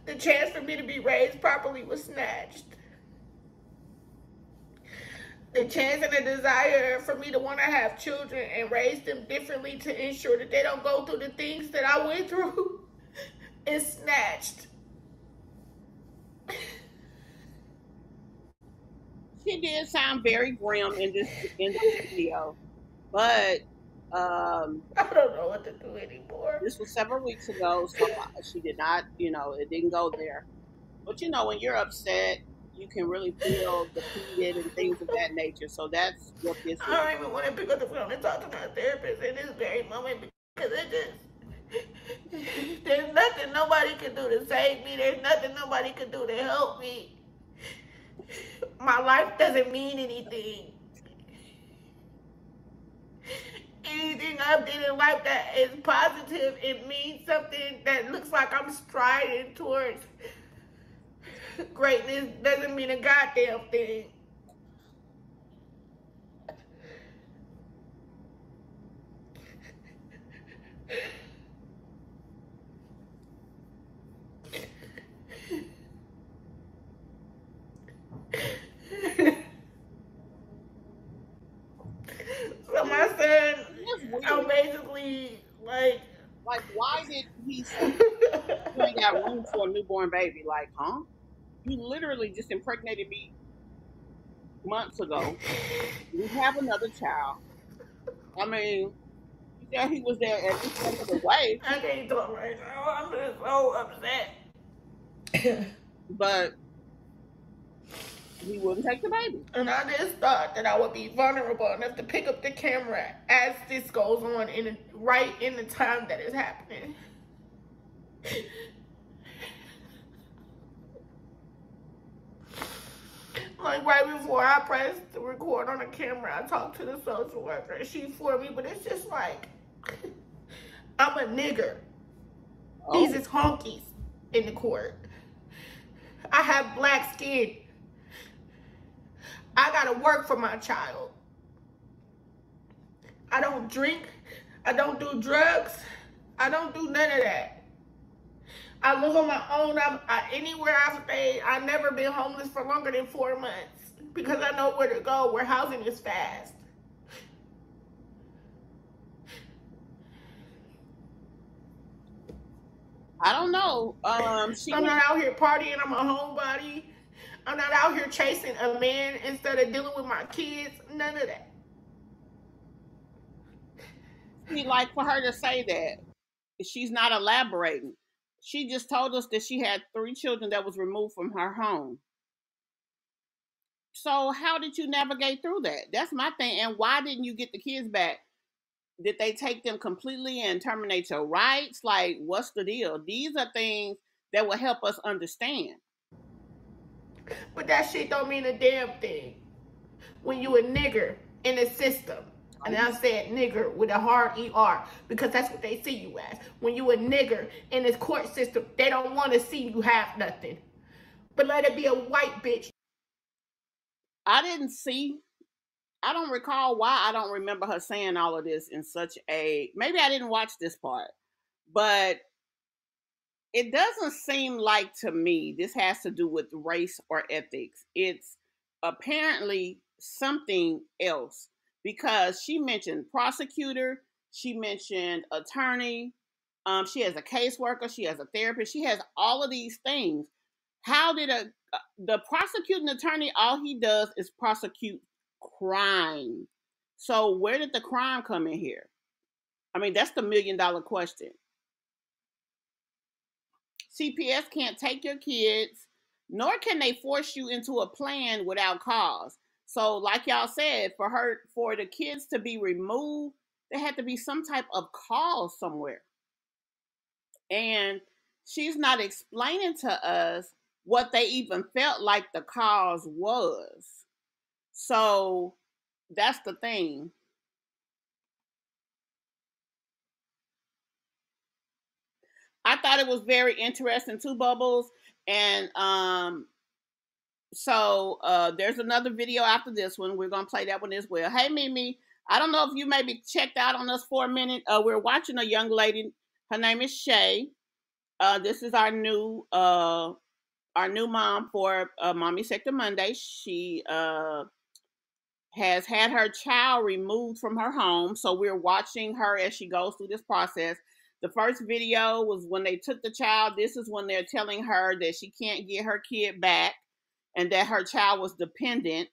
The chance for me to be raised properly was snatched. The chance and the desire for me to want to have children and raise them differently to ensure that they don't go through the things that I went through is snatched.
She did sound very grim in this video, but
I don't know what to do anymore.
This was several weeks ago, so she did not, it didn't go there. But when you're upset, you can really feel defeated and things of that nature. So that's what this is.
I don't even want to pick up the phone and talk to my therapist in this very moment, because there's nothing nobody can do to save me. There's nothing nobody can do to help me. My life doesn't mean anything. Anything I've done in life that is positive, it means something that looks like I'm striding towards greatness, doesn't mean a goddamn thing. So my son, I'm basically like,
why did he say you ain't got room for a newborn baby? Like, huh? You literally just impregnated me months ago. You have another child. I mean, he said he was there every step of the way.
I can't talk right now. I'm just so upset.
But he wouldn't take the baby.
And I just thought that I would be vulnerable enough to pick up the camera as this goes on right in the time that it's happening. Like right before I pressed the record on the camera, I talked to the social worker. She for me, but it's just like I'm a nigger. These
Oh,
is honkies in the court. I have black skin. I gotta work for my child. I don't drink. I don't do drugs. I don't do none of that. I live on my own. Anywhere I've stayed, I've never been homeless for longer than 4 months because I know where to go, where housing is fast.
I don't know. She
I'm
was.
not out here partying. I'm a homebody. I'm not out here chasing a man instead of dealing with my kids. None of that.
See, like for her to say that, she's not elaborating. She just told us that she had 3 children that was removed from her home. So how did you navigate through that? That's my thing. And why didn't you get the kids back? Did they take them completely and terminate your rights? Like, what's the deal? These are things that will help us understand.
But that shit don't mean a damn thing when you a nigger in the system. And I said nigger with a hard ER because that's what they see you as. When you a nigger in this court system, they don't want to see you have nothing. But let it be a white bitch.
I didn't see. I don't recall why I don't remember her saying all of this in such a. Maybe I didn't watch this part, but it doesn't seem like to me this has to do with race or ethics. It's apparently something else because she mentioned prosecutor, she mentioned attorney, she has a caseworker, she has a therapist, she has all of these things. How did the prosecuting attorney? All he does is prosecute crime. So where did the crime come in here? I mean, that's the $1 million question. CPS can't take your kids, nor can they force you into a plan without cause. So, like y'all said, for the kids to be removed, there had to be some type of cause somewhere. And she's not explaining to us what they even felt like the cause was. So that's the thing. I thought it was very interesting too, Bubbles. And so there's another video after this one. We're gonna play that one as well. Hey Mimi, I don't know if you maybe checked out on us for a minute. We're watching a young lady. Her name is Shay. This is our new mom for Mommy Sector Monday. She has had her child removed from her home, so we're watching her as she goes through this process. The first video was when they took the child. This is when they're telling her that she can't get her kid back and that her child was dependent.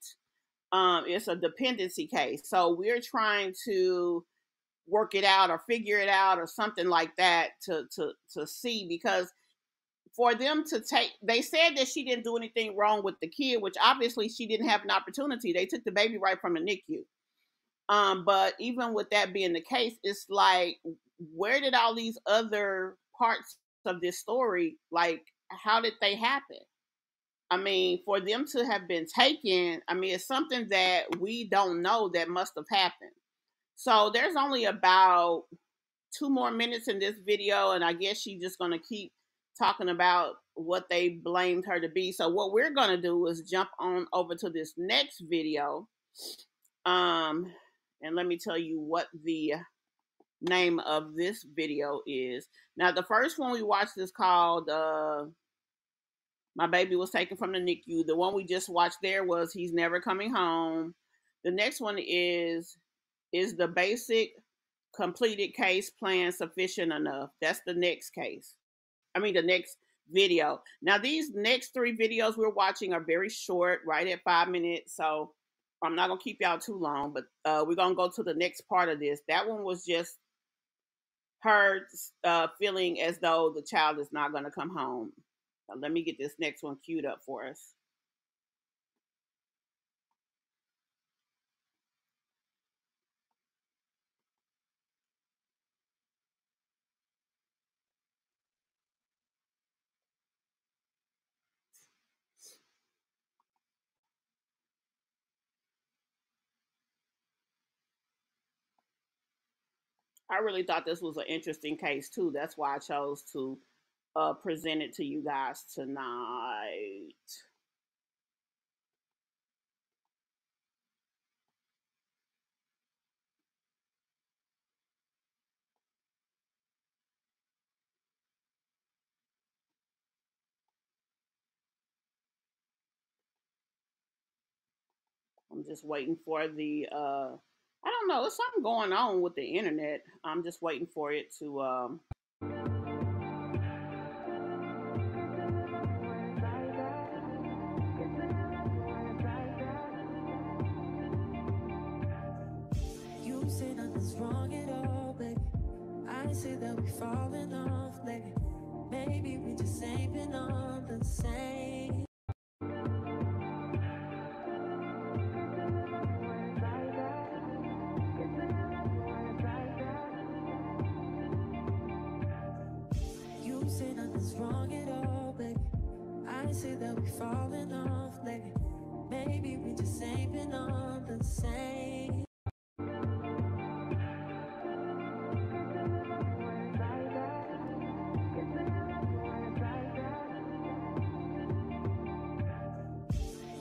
It's a dependency case. So we're trying to work it out or figure it out or something like that to see because for them to take they said that she didn't do anything wrong with the kid, which obviously she didn't have an opportunity. They took the baby right from the NICU. But even with that being the case, it's like where did all these other parts of this story, like how did they happen? I mean, for them to have been taken, I mean, it's something that we don't know that must have happened. So there's only about 2 more minutes in this video, and I guess she's just gonna keep talking about what they blamed her to be. So what we're gonna do is jump on over to this next video. Um, and let me tell you what the name of this video is. Now, the first one we watched is called My Baby Was Taken from the NICU. The one we just watched there was He's Never Coming Home. The next one is the basic completed case plan sufficient enough? That's the next case. I mean, the next video. Now, these next 3 videos we're watching are very short, right at 5 minutes. So I'm not going to keep y'all too long, but we're going to go to the next part of this. That one was just her feeling as though the child is not going to come home. Let me get this next one queued up for us. I really thought this was an interesting case too. That's why I chose to present it to you guys tonight. I'm just waiting for the I don't know, there's something going on with the internet. I'm just waiting for it to
You say nothing's wrong at all, baby. I say that we falling off lately. Maybe we just ain't been on the same. You say nothing's wrong at all, baby. I say that we falling off lately. Maybe we just ain't been on the same.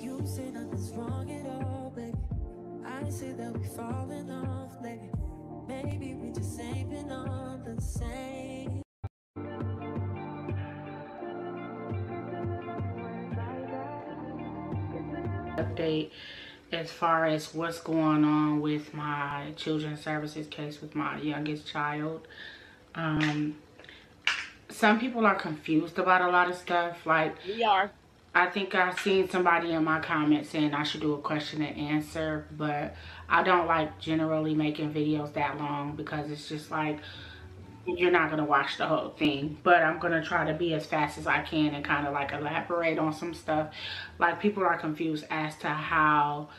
You say nothing's wrong at all, baby. I say that we falling off lately. Maybe we just ain't been on the same.
Update as far as what's going on with my children's services case with my youngest child. Some people are confused about a lot of stuff. Like,
we are.
I think I've seen somebody in my comments saying I should do a question and answer, but I don't like generally making videos that long because it's just like you're not gonna watch the whole thing. But I'm gonna try to be as fast as I can and kind of like elaborate on some stuff. Like, people are confused as to how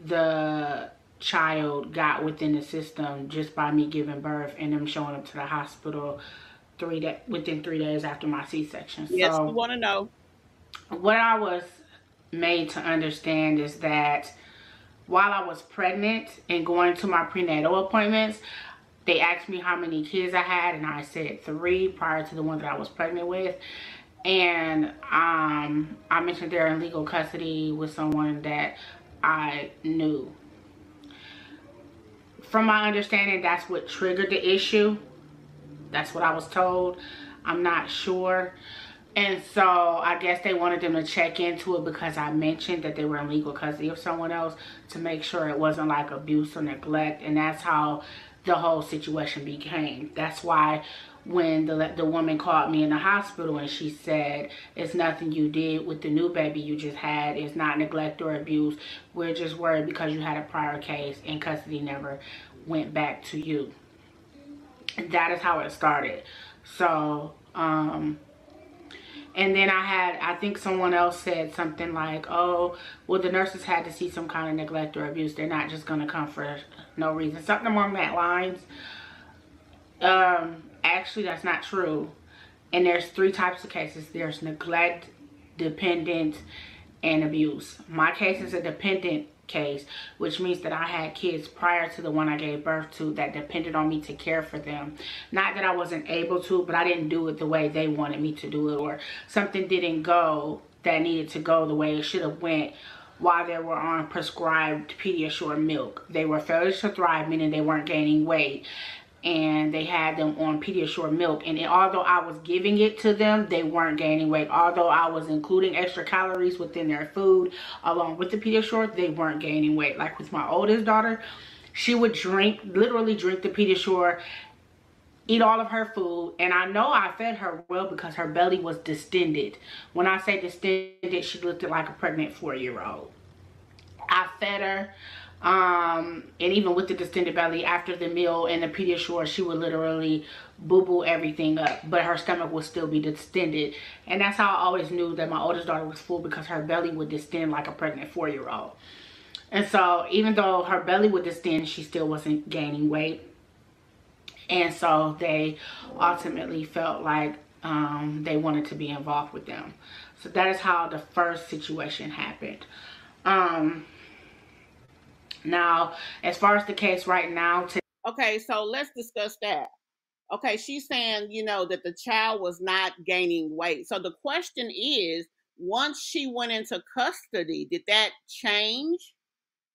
the child got within the system just by me giving birth and them showing up to the hospital within 3 days after my C-section.
Yes,
So
we want to know.
what I was made to understand is that while I was pregnant and going to my prenatal appointments, they asked me how many kids I had, and I said 3 prior to the one that I was pregnant with. And I mentioned they're in legal custody with someone that I knew. From my understanding, that's what triggered the issue. That's what I was told. I'm not sure. And so I guess they wanted them to check into it because I mentioned that they were in legal custody of someone else, to make sure it wasn't like abuse or neglect. And that's how the whole situation became. That's why when the woman called me in the hospital and she said, it's nothing you did with the new baby you just had, it's not neglect or abuse, we're just worried because you had a prior case and custody never went back to you. That is how it started. So and then I think someone else said something like, oh, well, the nurses had to see some kind of neglect or abuse. They're not just going to come for no reason. Something along that lines. Actually, that's not true. And there's 3 types of cases. There's neglect, dependent, and abuse. My case is a dependent case, which means that I had kids prior to the one I gave birth to that depended on me to care for them. Not that I wasn't able to, but I didn't do it the way they wanted me to do it, or something didn't go that needed to go the way it should have went while they were on prescribed Pediasure milk. They were failure to thrive, meaning they weren't gaining weight, and they had them on Pediasure milk, and although I was giving it to them, they weren't gaining weight. Although I was including extra calories within their food along with the Pediasure, they weren't gaining weight. Like with my oldest daughter, she would literally drink the Pediasure, eat all of her food, and I know I fed her well because her belly was distended. When I say distended, she looked like a pregnant 4-year-old. I fed her. And even with the distended belly, after the meal and the Pediasure, she would literally boo-boo everything up, but her stomach would still be distended. And that's how I always knew that my oldest daughter was full, because her belly would distend like a pregnant 4-year-old. And so even though her belly would distend, she still wasn't gaining weight. And so they ultimately felt like they wanted to be involved with them. So that is how the first situation happened. Now, as far as the case right now,
Okay, so let's discuss that. Okay, she's saying, that the child was not gaining weight. So the question is, once she went into custody, did that change?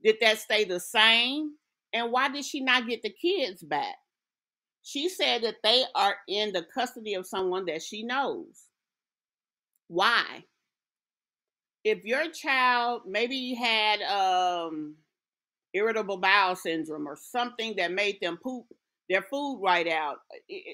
Did that stay the same? And why did she not get the kids back? She said that they are in the custody of someone that she knows. Why? If your child maybe had irritable bowel syndrome or something that made them poop their food right out,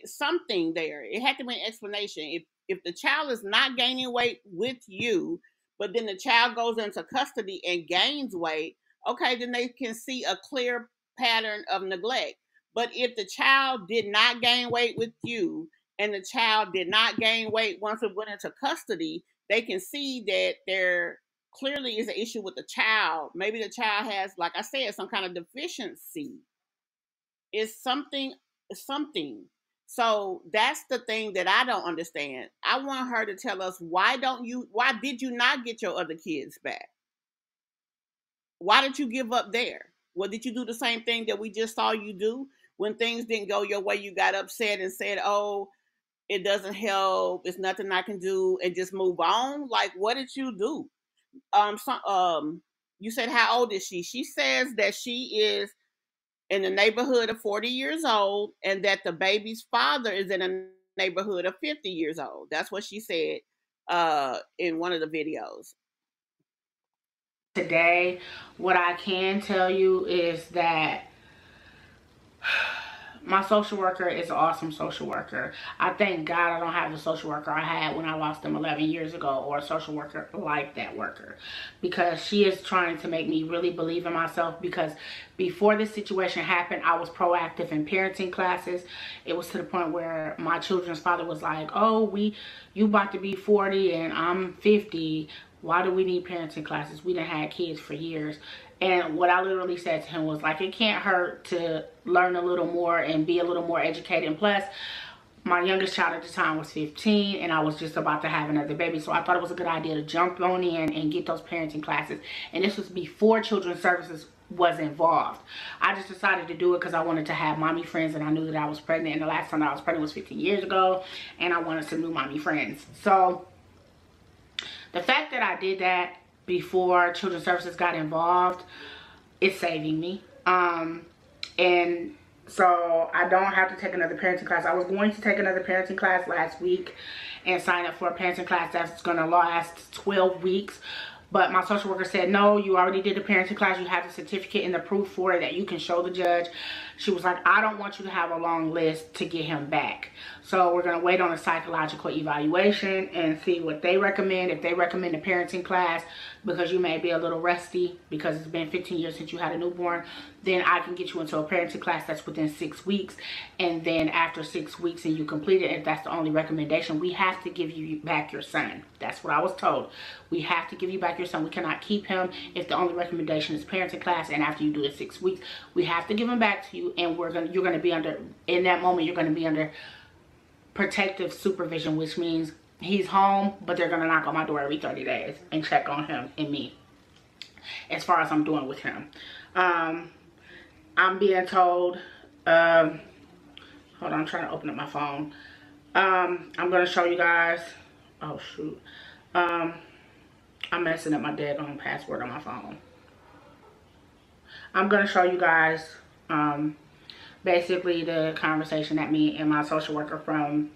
something there, it had to be an explanation. If the child is not gaining weight with you, but then the child goes into custody and gains weight, okay, then they can see a clear pattern of neglect. But if the child did not gain weight with you and the child did not gain weight once it went into custody, they can see that there clearly is an issue with the child. Maybe the child has, like I said, some kind of deficiency. It's something. So that's the thing that I don't understand. I want her to tell us, why did you not get your other kids back? Why did you give up there? Well, did you do the same thing that we just saw you do? When things didn't go your way, you got upset and said, "Oh, it doesn't help. It's nothing I can do," and just move on. Like, what did you do? You said, how old is she? She says that she is in the neighborhood of 40 years old, and that the baby's father is in a neighborhood of 50 years old. That's what she said in one of the videos.
Today, what I can tell you is that my social worker is an awesome social worker. I thank God I don't have the social worker I had when I lost them 11 years ago, or a social worker like that worker, because she is trying to make me really believe in myself. Because before this situation happened, I was proactive in parenting classes. It was to the point where my children's father was like, "Oh, you about to be 40 and I'm 50. Why do we need parenting classes? We done had kids for years." And what I literally said to him was like, it can't hurt to learn a little more and be a little more educated. And plus, my youngest child at the time was 15, and I was just about to have another baby. So I thought it was a good idea to jump on in and get those parenting classes. And this was before Children's Services was involved. I just decided to do it because I wanted to have mommy friends, and I knew that I was pregnant. And the last time I was pregnant was 15 years ago, and I wanted some new mommy friends. So the fact that I did that before Children's Services got involved, it's saving me. And so I don't have to take another parenting class. I was going to take another parenting class last week and sign up for a parenting class that's going to last 12 weeks. But my social worker said, "No, you already did the parenting class. You have the certificate and the proof for it that you can show the judge." She was like, "I don't want you to have a long list to get him back. So we're going to wait on a psychological evaluation and see what they recommend. If they recommend a parenting class because you may be a little rusty because it's been 15 years since you had a newborn, then I can get you into a parenting class that's within 6 weeks. And then after 6 weeks and you complete it, if that's the only recommendation, we have to give you back your son." That's what I was told. "We have to give you back your son. We cannot keep him if the only recommendation is parenting class, and after you do it 6 weeks, we have to give him back to you, and you're going to be under, in that moment, you're going to be under protective supervision," which means he's home, but they're going to knock on my door every 30 days and check on him and me as far as I'm doing with him. I'm being told, hold on, I'm trying to open up my phone. I'm going to show you guys, oh shoot, I'm messing up my daggone password on my phone. I'm going to show you guys basically the conversation that me and my social worker from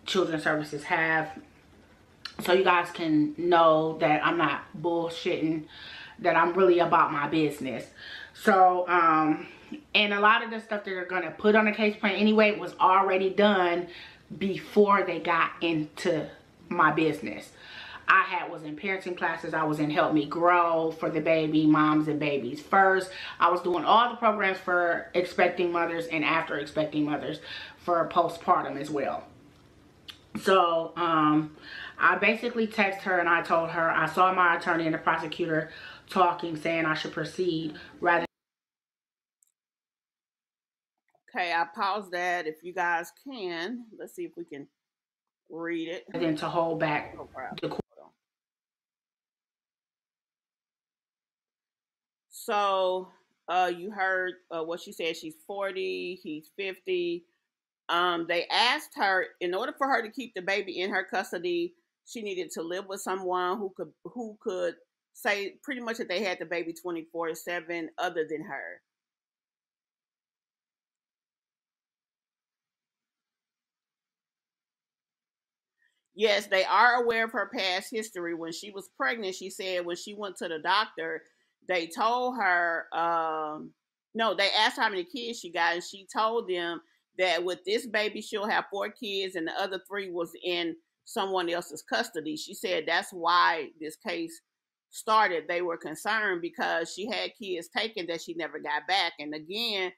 Children's Services have, so you guys can know that I'm not bullshitting, that I'm really about my business. So and a lot of the stuff that they're going to put on the case plan anyway was already done before they got into my business. I was in parenting classes. I was in Help Me Grow for the baby, moms and babies first. I was doing all the programs for expecting mothers and after expecting mothers for postpartum as well. So I basically texted her and I told her I saw my attorney and the prosecutor talking, saying I should proceed rather.
Okay, I paused that. If you guys can, let's see if we can read it.
Than to hold back the court.
So You heard what she said. She's 40. He's 50. They asked her, in order for her to keep the baby in her custody, she needed to live with someone who could say pretty much that they had the baby 24/7 other than her. Yes, they are aware of her past history. When she was pregnant, she said when she went to the doctor, they told her, no, they asked how many kids she got, and she told them that with this baby, she'll have 4 kids, and the other 3 was in someone else's custody. She said that's why this case started. They were concerned because she had kids taken that she never got back. And again,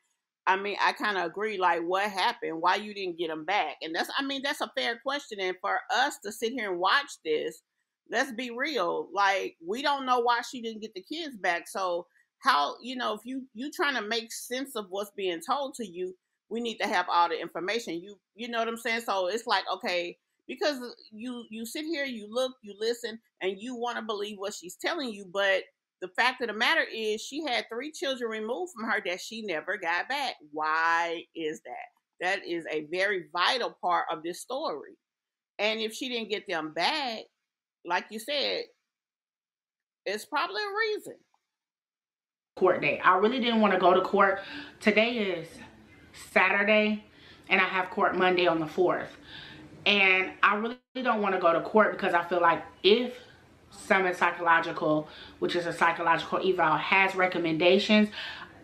I mean, I kind of agree. Like, what happened? Why you didn't get them back? And that's, I mean, that's a fair question. And for us to sit here and watch this, let's be real. Like, we don't know why she didn't get the kids back. So how, if you trying to make sense of what's being told to you, we need to have all the information. You know what I'm saying? So it's like, okay, because you sit here, you look, you listen, and you want to believe what she's telling you, but the fact of the matter is she had 3 children removed from her that she never got back. Why is that? That is a very vital part of this story. And if she didn't get them back, like you said, it's probably a reason.
Court date. I really didn't want to go to court. Today is Saturday, and I have court Monday on the 4th. And I really don't want to go to court because I feel like if Summit Psychological, which is a psychological eval, has recommendations,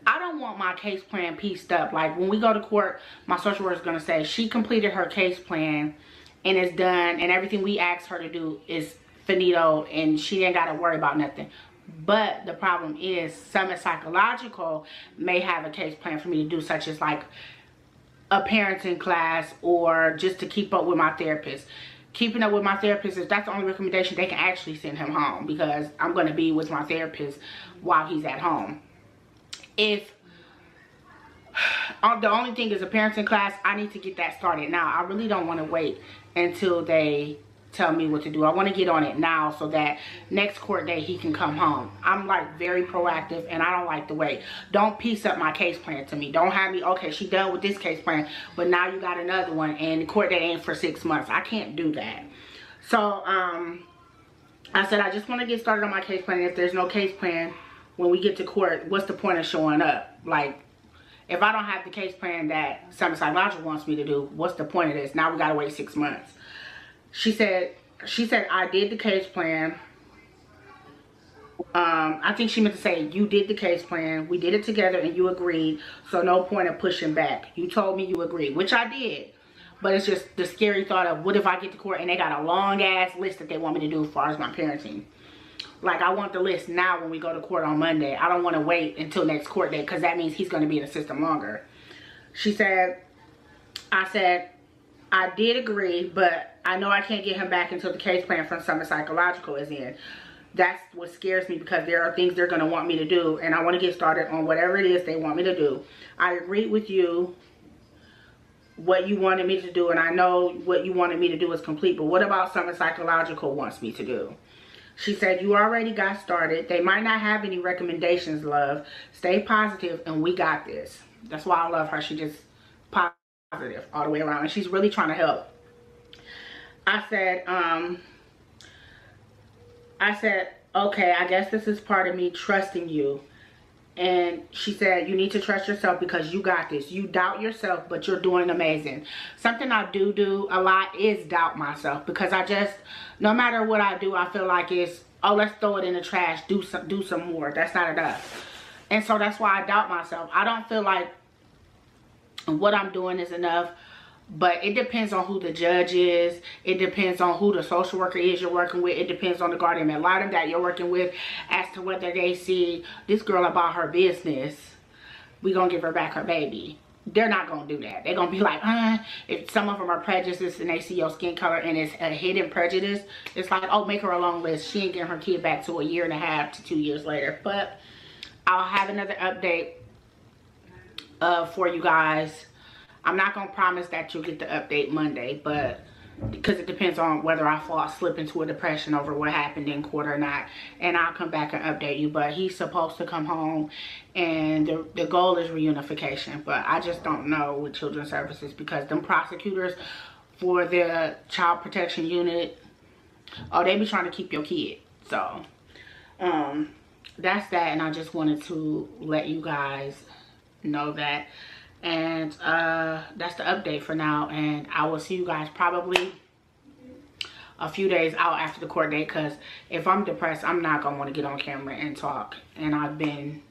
I don't want my case plan pieced up. Like when we go to court, my social worker is going to say she completed her case plan and it's done, and everything we asked her to do is finito, and she ain't got to worry about nothing. But the problem is Summit Psychological may have a case plan for me to do, such as like a parenting class or just to keep up with my therapist. Keeping up with my therapist, is that's the only recommendation, they can actually send him home because I'm going to be with my therapist while he's at home. If the only thing is a parenting class, I need to get that started now. I really don't want to wait until they tell me what to do. I want to get on it now so that next court day he can come home. I'm like very proactive and I don't like to wait. Don't piece up my case plan to me. Don't have me, okay, she done with this case plan, but now you got another one and the court date ain't for 6 months. I can't do that. So I said I just want to get started on my case plan. If there's no case plan when we get to court, what's the point of showing up? Like, if I don't have the case plan that Summit Psychological wants me to do, what's the point of this? Now we gotta wait 6 months. She said I did the case plan. I think she meant to say you did the case plan. We did it together and you agreed. So no point of pushing back. You told me you agreed, which I did. But it's just the scary thought of what if I get to court and they got a long ass list that they want me to do as far as my parenting. Like, I want the list now when we go to court on Monday. I don't want to wait until next court day because that means he's going to be in the system longer. She said, I said, I did agree, but I know I can't get him back until the case plan from Summit Psychological is in. That's what scares me because there are things they're going to want me to do, and I want to get started on whatever it is they want me to do. I agreed with you what you wanted me to do, and I know what you wanted me to do is complete, but what about Summit Psychological wants me to do? She said, you already got started. They might not have any recommendations, love. Stay positive, and we got this. That's why I love her. She just positive all the way around, and she's really trying to help. I said, okay, I guess this is part of me trusting you. And she said, you need to trust yourself because you got this. You doubt yourself, but you're doing amazing. Something I do a lot is doubt myself because I just, no matter what I do, I feel like it's, oh, let's throw it in the trash, do some more. That's not enough. And so that's why I doubt myself. I don't feel like what I'm doing is enough. But it depends on who the judge is. It depends on who the social worker is you're working with. It depends on the guardian ad litem that you're working with as to whether they see this girl about her business. We gonna give her back her baby. They're not gonna do that. They're gonna be like, if some of them are prejudiced and they see your skin color and it's a hidden prejudice, it's like, oh, make her a long list. She ain't getting her kid back to 1.5 years to 2 years later. But I'll have another update for you guys. I'm not going to promise that you'll get the update Monday, but because it depends on whether I slip into a depression over what happened in court or not, and I'll come back and update you. But he's supposed to come home, and the goal is reunification, but I just don't know with children's services, because them prosecutors for the child protection unit, oh, they be trying to keep your kid. So that's that, and I just wanted to let you guys know that. And that's the update for now, and I will see you guys probably a few days out after the court date, because if I'm depressed, I'm not gonna want to get on camera and talk, and I've been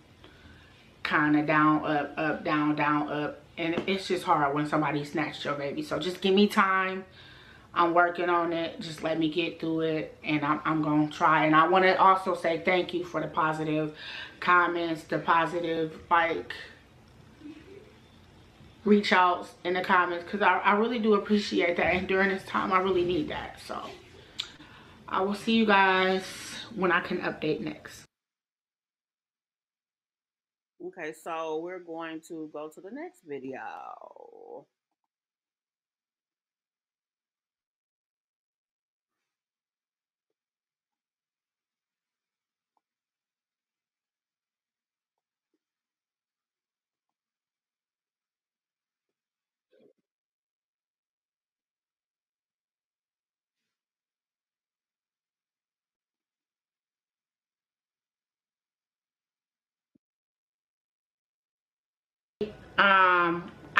kind of down, up, down, up, and it's just hard when somebody snatched your baby. So just give me time. I'm working on it. Just let me get through it, and I'm gonna try. And I want to also say thank you for the positive comments, the positive like reach outs in the comments, because I really do appreciate that, and during this time I really need that. So I will see you guys when I can update next.
Okay, so we're going to go to the next video.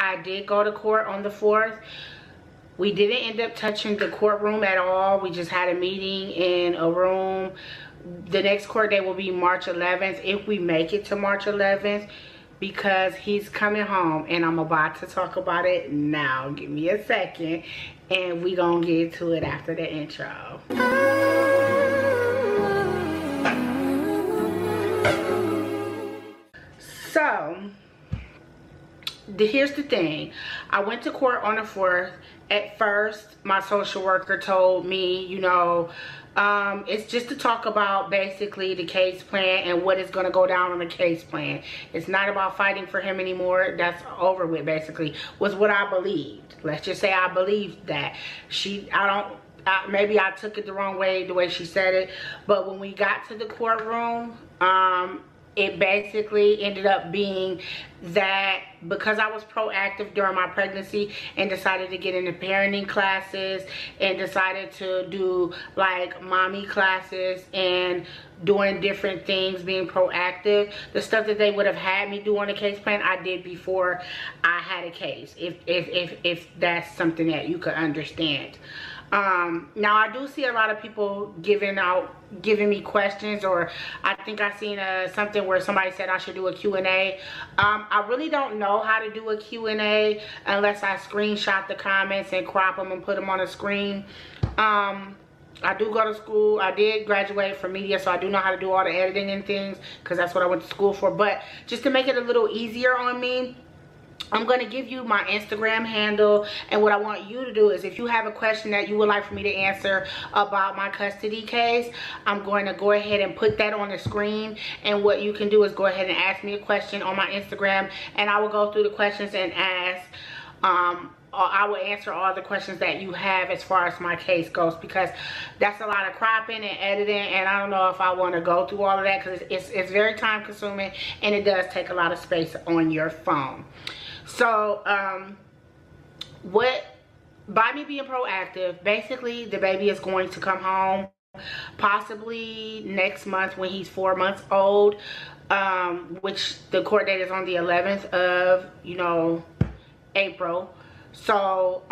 I did go to court on the 4th. We didn't end up touching the courtroom at all. We just had a meeting in a room. The next court date will be March 11th, if we make it to March 11th, because he's coming home, and I'm about to talk about it now. Give me a second, and we gonna get to it after the intro. So here's the thing. I went to court on the 4th. At first, my social worker told me, you know, it's just to talk about basically the case plan and what is going to go down on the case plan. It's not about fighting for him anymore. That's over with, basically, was what I believed. Let's just say I believed that. Maybe I took it the wrong way, the way she said it. But when we got to the courtroom, it basically ended up being that because I was proactive during my pregnancy and decided to get into parenting classes and decided to do like mommy classes and doing different things, being proactive, the stuff that they would have had me do on the case plan, I did before I had a case, if that's something that you could understand. Now I do see a lot of people giving me questions, or I think I seen something where somebody said I should do a Q&A. I really don't know how to do a Q&A unless I screenshot the comments and crop them and put them on a screen. I do go to school. I did graduate from media, so I do know how to do all the editing and things, because that's what I went to school for. But just to make it a little easier on me, I'm going to give you my Instagram handle, and what I want you to do is, if you have a question that you would like for me to answer about my custody case, I'm going to go ahead and put that on the screen, and what you can do is go ahead and ask me a question on my Instagram, and I will go through the questions and ask, I will answer all the questions that you have as far as my case goes, because that's a lot of cropping and editing, and I don't know if I want to go through all of that, because it's very time consuming, and it does take a lot of space on your phone. So by me being proactive, basically the baby is going to come home possibly next month when he's 4 months old, which the court date is on the 11th of, you know, April. So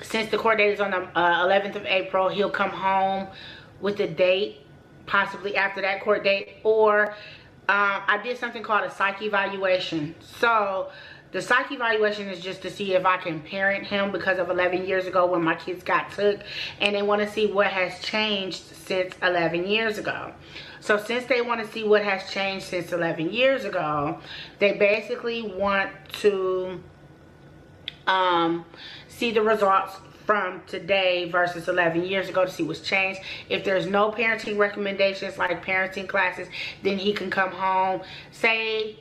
since the court date is on the 11th of April, he'll come home with a date possibly after that court date, or I did something called a psych evaluation. So the psych evaluation is just to see if I can parent him because of 11 years ago when my kids got took, and they want to see what has changed since 11 years ago. So since they want to see what has changed since 11 years ago, they basically want to see the results from today versus 11 years ago to see what's changed. If there's no parenting recommendations like parenting classes, then he can come home. Say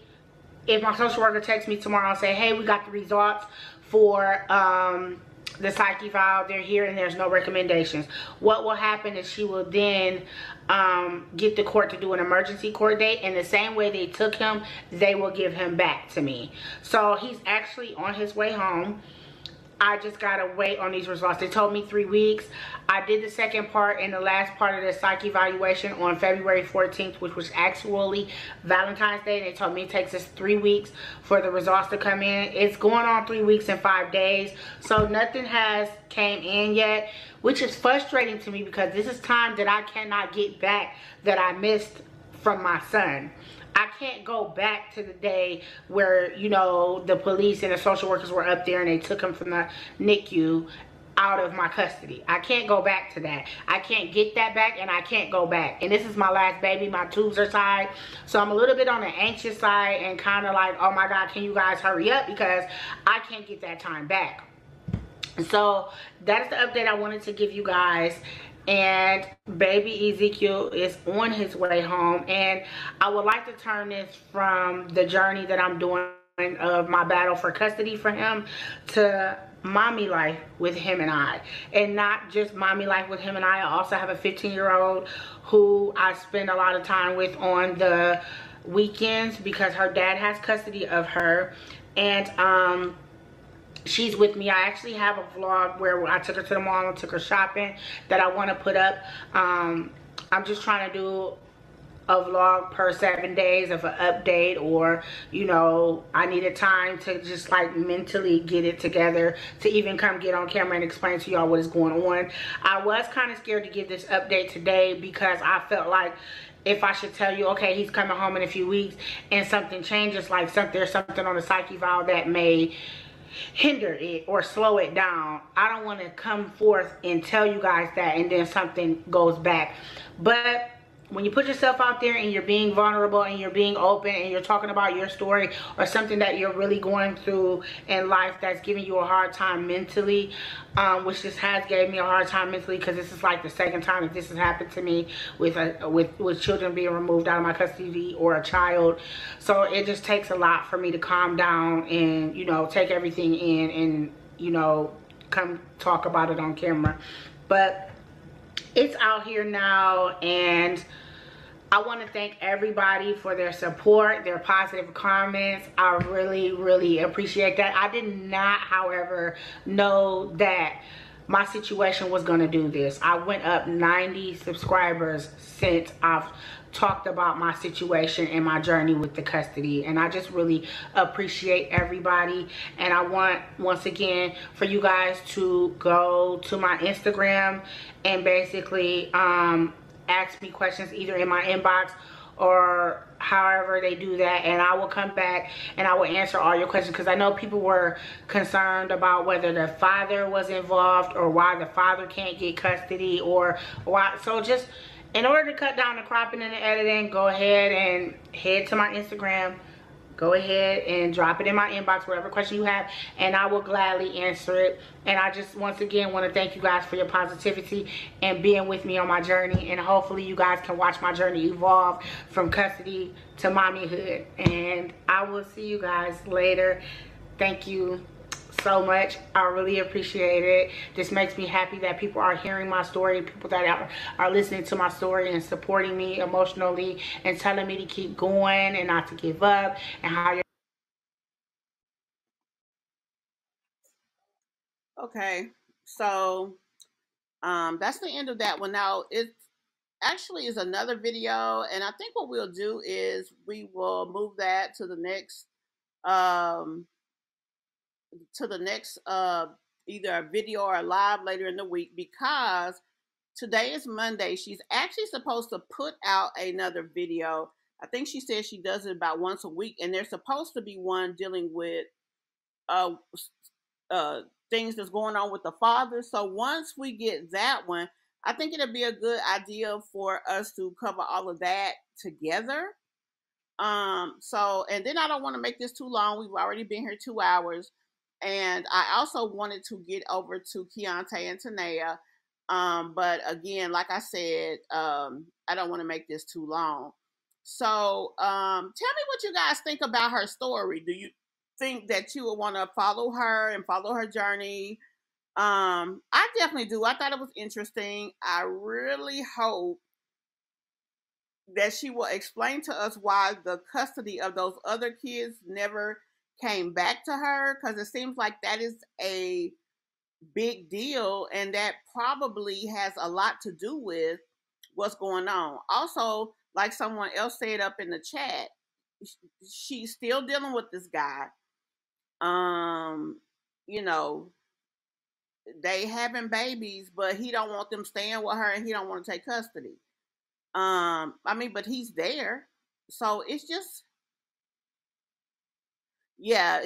if my social worker texts me tomorrow and say, hey, we got the results for the psyche eval. They're here and there's no recommendations. What will happen is she will then get the court to do an emergency court date, and the same way they took him, they will give him back to me. So he's actually on his way home. I just gotta wait on these results. They told me 3 weeks. I did the second part and the last part of the psych evaluation on February 14th, which was actually Valentine's Day. They told me it takes us 3 weeks for the results to come in. It's going on 3 weeks and 5 days. So nothing has came in yet, which is frustrating to me because this is time that I cannot get back that I missed from my son. I can't go back to the day where, you know, the police and the social workers were up there and they took him from the NICU out of my custody. I can't go back to that. I can't get that back, and I can't go back. And this is my last baby. My tubes are tied. So I'm a little bit on the anxious side and kind of like, oh my God, can you guys hurry up? Because I can't get that time back. So that's the update I wanted to give you guys. And baby Ezekiel is on his way home, and I would like to turn this from the journey that I'm doing of my battle for custody for him to mommy life with him and I. And not just mommy life with him and I also have a 15-year-old who I spend a lot of time with on the weekends because her dad has custody of her. And she's with me. I actually have a vlog where I took her to the mall and took her shopping that I want to put up. I'm just trying to do a vlog per 7 days of an update, or, you know, I needed time to just like mentally get it together to even come get on camera and explain to y'all what is going on. I was kind of scared to give this update today because I felt like if I should tell you, okay, he's coming home in a few weeks and something changes, like there's something on the psyche eval that may hinder it or slow it down, I don't want to come forth and tell you guys that and then something goes back. But when you put yourself out there and you're being vulnerable and you're being open and you're talking about your story or something that you're really going through in life that's giving you a hard time mentally, which this has gave me a hard time mentally because this is like the second time that this has happened to me with children being removed out of my custody or a child. So it just takes a lot for me to calm down and, you know, take everything in and, you know, come talk about it on camera. But it's out here now, and I want to thank everybody for their support, their positive comments. I really, really appreciate that. I did not, however, know that my situation was going to do this. I went up 90 subscribers since I've talked about my situation and my journey with the custody, and I just really appreciate everybody. And I want, once again, for you guys to go to my Instagram and basically ask me questions either in my inbox or however they do that, and I will come back and I will answer all your questions, because I know people were concerned about whether the father was involved or why the father can't get custody or why. So just in order to cut down the cropping and the editing, go ahead and head to my Instagram. Go ahead and drop it in my inbox, whatever question you have, and I will gladly answer it. And I just once again want to thank you guys for your positivity and being with me on my journey. And hopefully you guys can watch my journey evolve from custody to mommyhood. And I will see you guys later. Thank you so much. I really appreciate it. This makes me happy that people are hearing my story, people that are listening to my story and supporting me emotionally and telling me to keep going and not to give up, and how you're
Okay, so that's the end of that one. Now it actually is another video, and I think what we'll do is we will move that um to the next either a video or a live later in the week, because today is Monday. She's actually supposed to put out another video. I think she said she does it about once a week, and there's supposed to be one dealing with uh uh things that's going on with the father. So once we get that one, I think it'll be a good idea for us to cover all of that together. So, and then I don't want to make this too long. We've already been here 2 hours. And I also wanted to get over to Keontae and Tanea. But again, like I said, I don't want to make this too long. So, tell me what you guys think about her story. Do you think that you would want to follow her and follow her journey? I definitely do. I thought it was interesting. I really hope that she will explain to us why the custody of those other kids never came back to her, because it seems like that is a big deal and that probably has a lot to do with what's going on. Also, like someone else said up in the chat, she's still dealing with this guy. Um, you know, they having babies, but he don't want them staying with her and he don't want to take custody. I mean, but he's there. So it's just, yeah,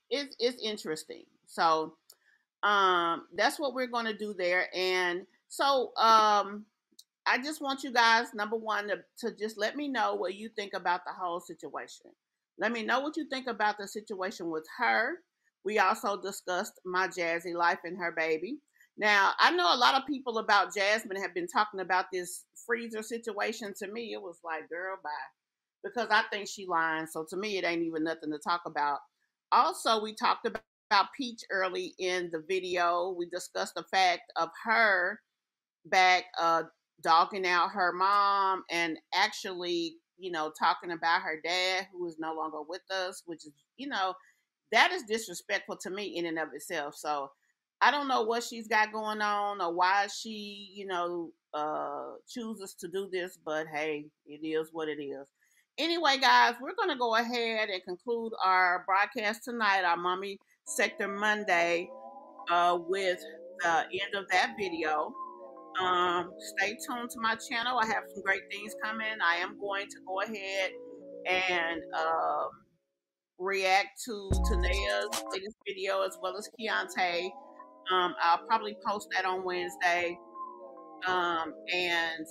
it's interesting. So that's what we're going to do there. And so I just want you guys, number one, to just let me know what you think about the whole situation. Let me know what you think about the situation with her. We also discussed my Jazzy life and her baby. Now, I know a lot of people about Jasmine have been talking about this freezer situation. To me, it was like, girl, bye. Because I think she lying. So to me, it ain't even nothing to talk about. Also, we talked about Peach early in the video. We discussed the fact of her back dogging out her mom and actually, talking about her dad who is no longer with us, which is, that is disrespectful to me in and of itself. So I don't know what she's got going on or why she, chooses to do this, but hey, it is what it is. Anyway, guys, we're going to go ahead and conclude our broadcast tonight, our Mommy Sector Monday, with the end of that video. Stay tuned to my channel. I have some great things coming. I am going to go ahead and react to Tanea's latest video as well as Keontae. I'll probably post that on Wednesday. And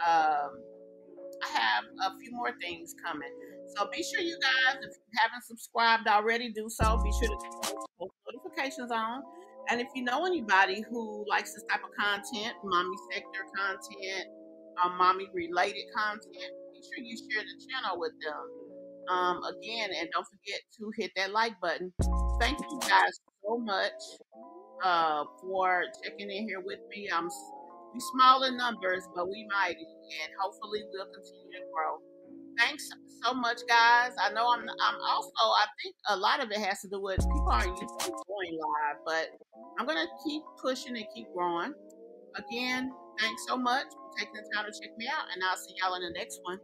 I have a few more things coming. So be sure you guys, if you haven't subscribed already, do so. Be sure to turn those post notifications on. And if you know anybody who likes this type of content, mommy sector content, mommy related content, be sure you share the channel with them. Again, and don't forget to hit that like button. Thank you guys so much for checking in here with me. We small in numbers, but we mighty, and hopefully we'll continue to grow. Thanks so much, guys. I know I'm also, I think a lot of it has to do with people aren't used to going live, but I'm gonna keep pushing and keep growing. Again, thanks so much for taking the time to check me out, and I'll see y'all in the next one.